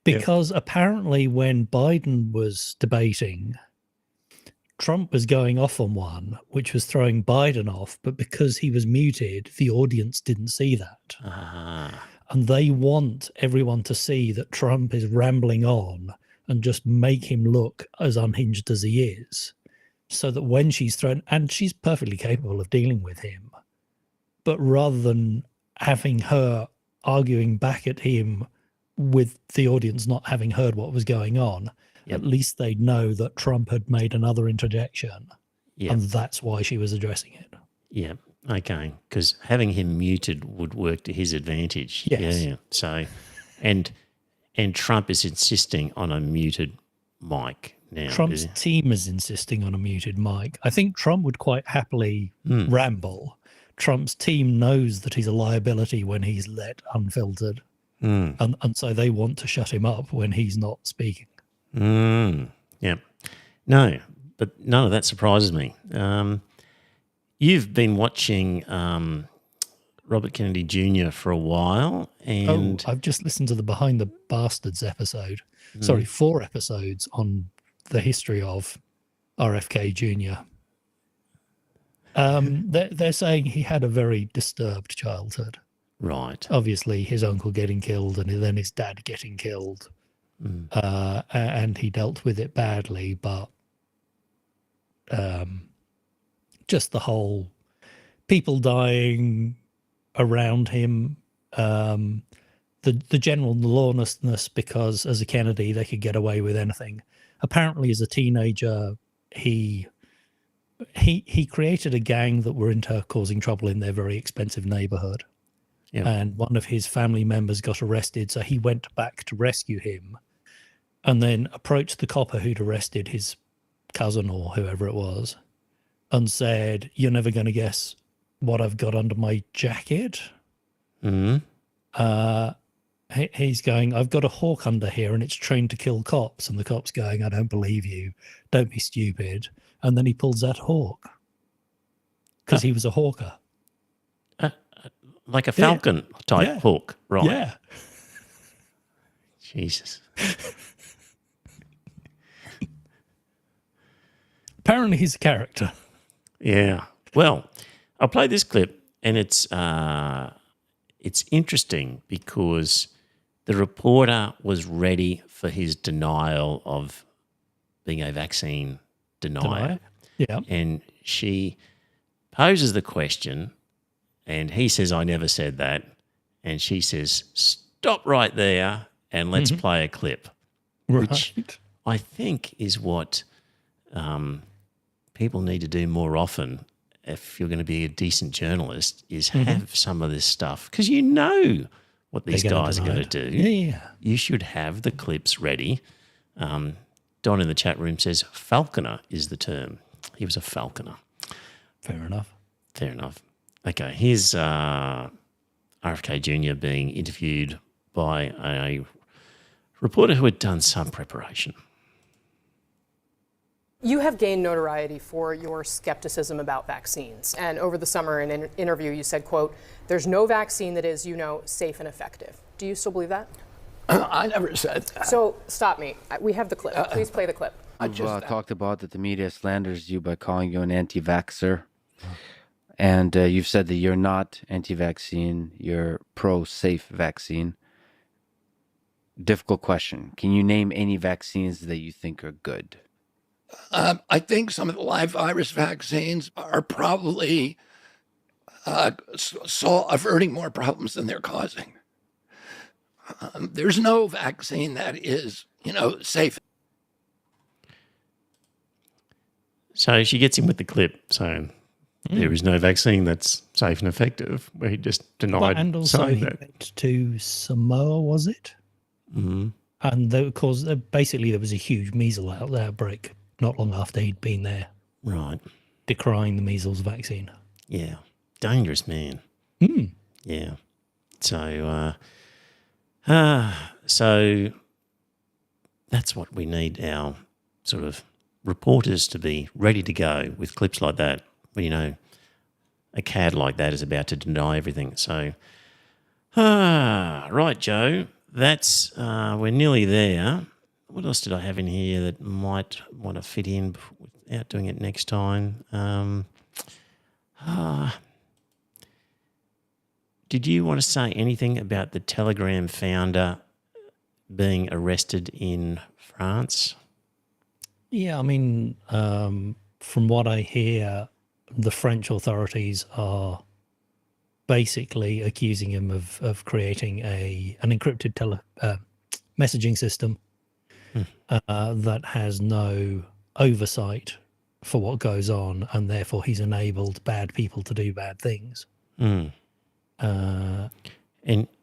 Because apparently when Biden was debating, Trump was going off on one, which was throwing Biden off, but because he was muted, the audience didn't see that. And they want everyone to see that Trump is rambling on and just make him look as unhinged as he is, so that when she's thrown, and she's perfectly capable of dealing with him, but rather than having her arguing back at him with the audience not having heard what was going on, at least they'd know that Trump had made another interjection, Yeah. and that's why she was addressing it. Yeah. Okay. Because having him muted would work to his advantage. Yes. Yeah. So, and Trump is insisting on a muted mic now. Trump's team is insisting on a muted mic. I think Trump would quite happily ramble. Trump's team knows that he's a liability when he's let unfiltered. And so they want to shut him up when he's not speaking. Yeah. No, but none of that surprises me. You've been watching Robert Kennedy Jr. for a while, and I've just listened to the Behind the Bastards episode. Sorry, 4 episodes on the history of RFK Jr. They're saying he had a very disturbed childhood. right. Obviously, his uncle getting killed and then his dad getting killed. And he dealt with it badly, but just the whole people dying around him, the general lawlessness, because as a Kennedy, they could get away with anything. Apparently, as a teenager, he created a gang that were into causing trouble in their very expensive neighborhood. Yeah. And one of his family members got arrested, so he went back to rescue him and then approached the copper who'd arrested his cousin or whoever it was and said, "You're never going to guess what I've got under my jacket." He's going, "I've got a hawk under here and it's trained to kill cops." And the cop's going, "I don't believe you. Don't be stupid." And then he pulls that hawk because he was a hawker. Like a falcon type hawk, right? Yeah. Jesus. Apparently he's a character. Yeah. Well, I'll play this clip, and it's interesting because the reporter was ready for his denial of being a vaccine denier. Yeah. And she poses the question, and he says, "I never said that." And she says, "Stop right there and let's play a clip." Right. Which I think is what people need to do more often if you're going to be a decent journalist, is have some of this stuff. Because you know what these guys are going to do. Yeah. You should have the clips ready. Don in the chat room says falconer is the term. He was a falconer. Fair enough. Fair enough. Okay, here's RFK Jr. being interviewed by a reporter who had done some preparation. You have gained notoriety for your skepticism about vaccines. And over the summer in an interview, you said, quote, "There's no vaccine that is, safe and effective." Do you still believe that? I never said that. So stop me. We have the clip. Please play the clip. I just talked about that the media slanders you by calling you an anti-vaxxer. And you've said that you're not anti-vaccine, you're pro-safe vaccine. Difficult question. Can you name any vaccines that you think are good? I think some of the live virus vaccines are probably averting more problems than they're causing. There's no vaccine that is, safe. So she gets him with the clip saying there is no vaccine that's safe and effective, where he just denied And also saying he that. went to Samoa, was it? Mm-hmm. And basically there was a huge measles outbreak not long after he'd been there. Right. Decrying the measles vaccine. Yeah. Dangerous man. Yeah. So, so that's what we need our sort of reporters to be ready to go with clips like that. When, a cad like that is about to deny everything. So, right, Joe, that's, we're nearly there. What else did I have in here that might want to fit in without doing it next time? Did you want to say anything about the Telegram founder being arrested in France? Yeah, I mean, from what I hear, the French authorities are basically accusing him of creating an encrypted messaging system that has no oversight for what goes on, and therefore he's enabled bad people to do bad things. And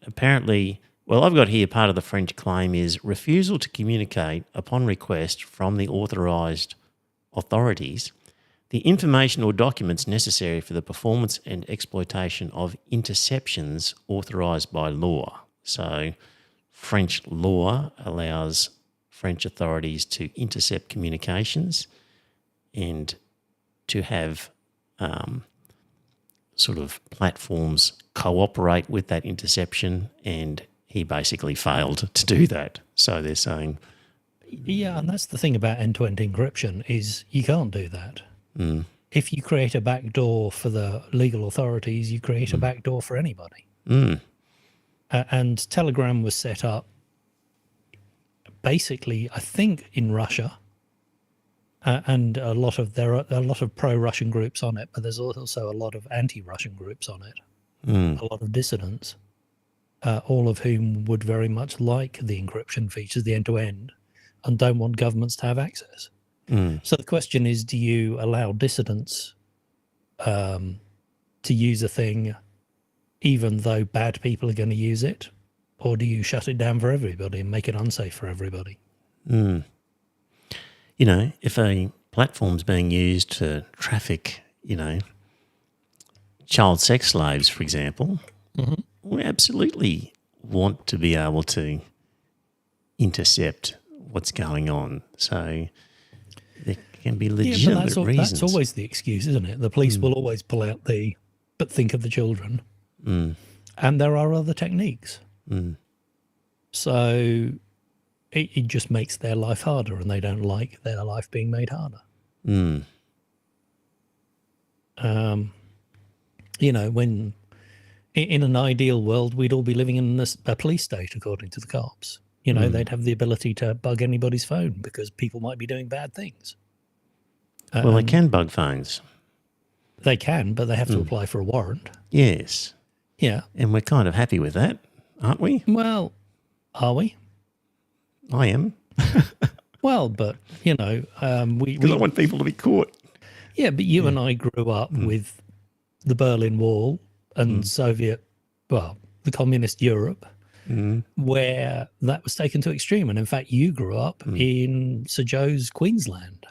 apparently, well, I've got here part of the French claim is refusal to communicate upon request from the authorised authorities the information or documents necessary for the performance and exploitation of interceptions authorised by law. So French law allows French authorities to intercept communications and to have sort of platforms cooperate with that interception, and he basically failed to do that. So they're saying... Yeah, and that's the thing about end-to-end encryption is you can't do that. If you create a backdoor for the legal authorities, you create a backdoor for anybody. And Telegram was set up basically, I think, in Russia, and there are a lot of pro-Russian groups on it, but there's also a lot of anti-Russian groups on it, a lot of dissidents, all of whom would very much like the encryption features, the end-to-end, and don't want governments to have access. So the question is, do you allow dissidents to use a thing even though bad people are going to use it, or do you shut it down for everybody and make it unsafe for everybody? You know, if a platform's being used to traffic, you know, child sex slaves, for example, we absolutely want to be able to intercept what's going on. So there can be legitimate reasons. That's always the excuse, isn't it? The police will always pull out but think of the children. And there are other techniques. So it just makes their life harder, and they don't like their life being made harder. You know, when in an ideal world, we'd all be living in a police state, according to the cops. You know, they'd have the ability to bug anybody's phone because people might be doing bad things. Well, they can bug phones. They can, but they have to apply for a warrant. Yes. Yeah. And we're kind of happy with that, aren't we? Well, are we? I am. Well, but, you know, we don't want people to be caught. Yeah, but you and I grew up with the Berlin Wall and the communist Europe, where that was taken to extreme. And in fact, you grew up in Sir Joe's Queensland.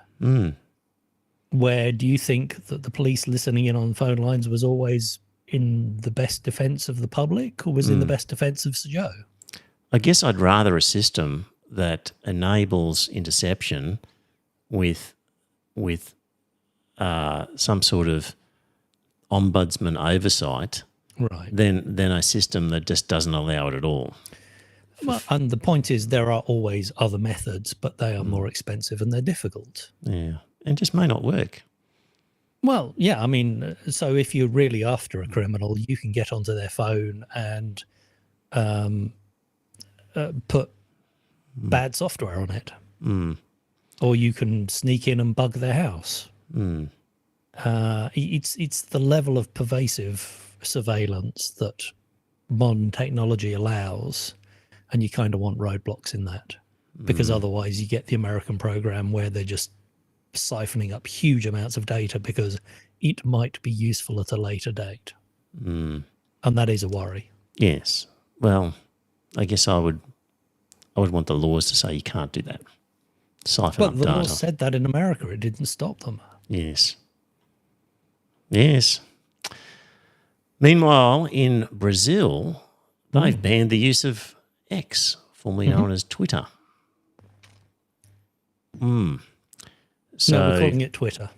Where do you think that the police listening in on phone lines was always in the best defence of the public, or was in the best defence of Sir Joe? I guess I'd rather a system that enables interception with some sort of ombudsman oversight, right? Than a system that just doesn't allow it at all. Well, and the point is, there are always other methods, but they are more expensive and they're difficult. Yeah, and just may not work. Well, yeah, I mean, so if you're really after a criminal, you can get onto their phone and put bad software on it. Or you can sneak in and bug their house. It's the level of pervasive surveillance that modern technology allows, and you kind of want roadblocks in that, because otherwise you get the American program where they're just siphoning up huge amounts of data because it might be useful at a later date. And that is a worry. Yes. Well, I guess I would want the laws to say you can't do that. Siphon up data. But the law said that in America. It didn't stop them. Yes. Yes. Meanwhile, in Brazil, they've banned the use of X, formerly known as Twitter. So No, we're calling it Twitter.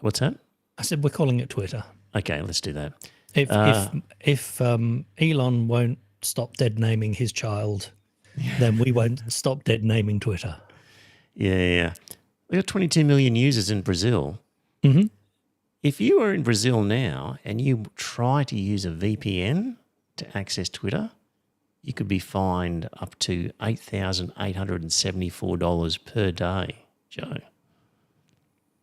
What's that? I said we're calling it Twitter. Okay, let's do that. If Elon won't stop dead naming his child, then we won't stop dead naming Twitter. Yeah. We've got 22 million users in Brazil. If you are in Brazil now and you try to use a VPN to access Twitter, you could be fined up to $8,874 per day, Joe.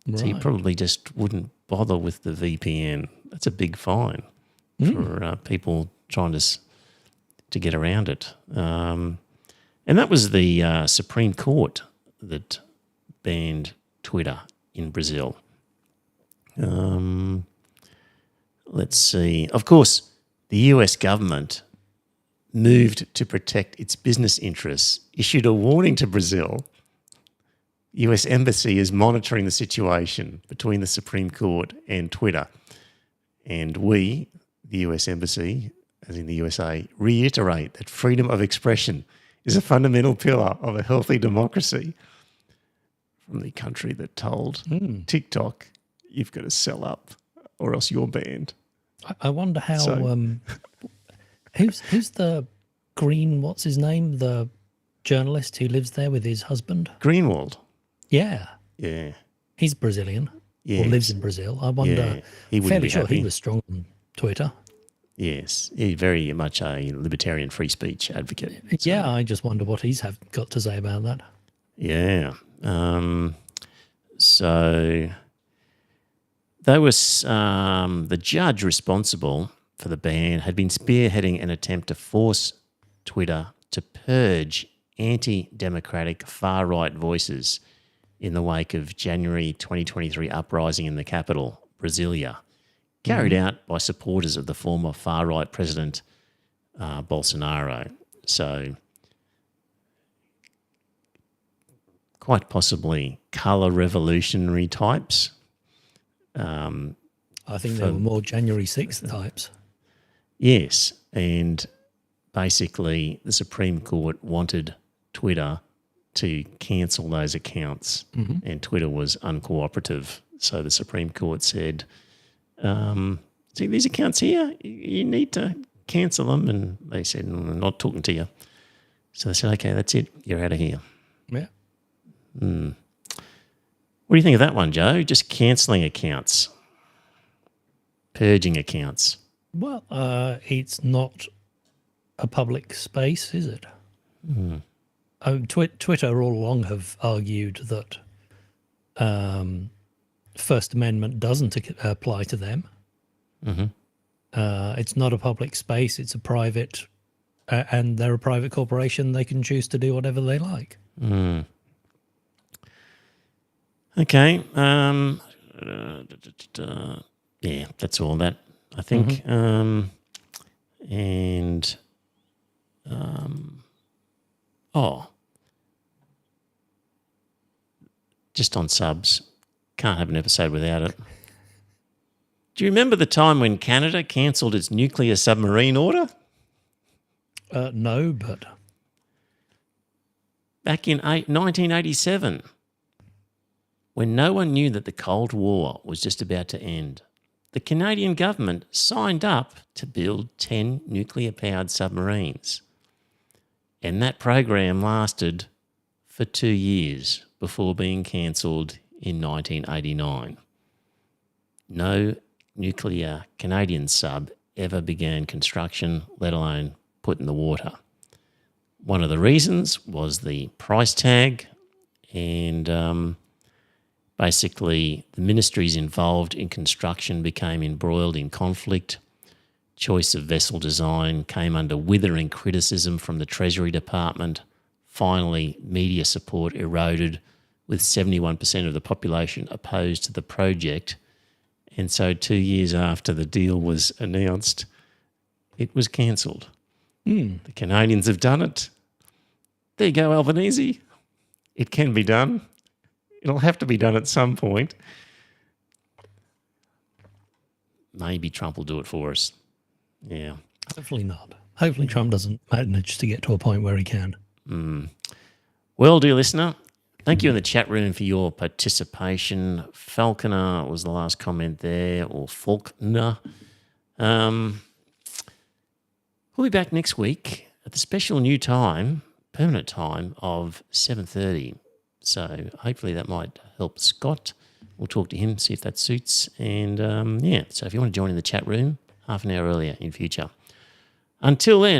Right. So you probably just wouldn't bother with the VPN. That's a big fine for people trying to get around it. And that was the Supreme Court that banned Twitter in Brazil. Let's see. Of course, the US government moved to protect its business interests, issued a warning to Brazil. US Embassy is monitoring the situation between the Supreme Court and Twitter. And we, the US Embassy, as in the USA, reiterate that freedom of expression is a fundamental pillar of a healthy democracy. From the country that told TikTok, you've got to sell up or else you're banned. I wonder how... who's the Green, what's his name, the journalist who lives there with his husband? Greenwald. Yeah. Yeah. He's Brazilian. Yes. Or lives in Brazil. I wonder, he wouldn't fairly be sure happy. he was strong on Twitter. Yes, he's very much a libertarian free speech advocate. So. Yeah, I just wonder what he's got to say about that. Yeah. So there was the judge responsible for the ban had been spearheading an attempt to force Twitter to purge anti-democratic far-right voices in the wake of January 2023 uprising in the capital, Brasilia, carried out by supporters of the former far-right president Bolsonaro. So quite possibly colour revolutionary types. I think there were more January 6th types. Yes, and basically the Supreme Court wanted Twitter to cancel those accounts, and Twitter was uncooperative. So the Supreme Court said, see these accounts here, you need to cancel them. And they said, I'm not talking to you. So they said, okay, that's it. You're out of here. Yeah. What do you think of that one, Joe? Just cancelling accounts, purging accounts. Well, it's not a public space, is it? Twitter all along have argued that First Amendment doesn't apply to them. It's not a public space. It's a private, and they're a private corporation. They can choose to do whatever they like. Okay. Yeah, that's all that, I think. Just on subs, can't have an episode without it. Do you remember the time when Canada cancelled its nuclear submarine order? No, but... Back in 1987, when no one knew that the Cold War was just about to end, the Canadian government signed up to build 10 nuclear-powered submarines. And that program lasted for 2 years before being cancelled in 1989. No nuclear Canadian sub ever began construction, let alone put in the water. One of the reasons was the price tag, and basically the ministries involved in construction became embroiled in conflict. Choice of vessel design came under withering criticism from the Treasury Department. Finally, media support eroded, with 71% of the population opposed to the project. And so 2 years after the deal was announced, it was cancelled. The Canadians have done it. There you go, Albanese. It can be done. It'll have to be done at some point. Maybe Trump will do it for us. Yeah. Hopefully not. Hopefully Trump doesn't manage to get to a point where he can. Well, dear listener, thank you in the chat room for your participation. Falconer was the last comment there, or Faulkner. We'll be back next week at the special new time, permanent time of 7:30. So hopefully that might help Scott. We'll talk to him, see if that suits. And so if you want to join in the chat room, half an hour earlier in future. Until then,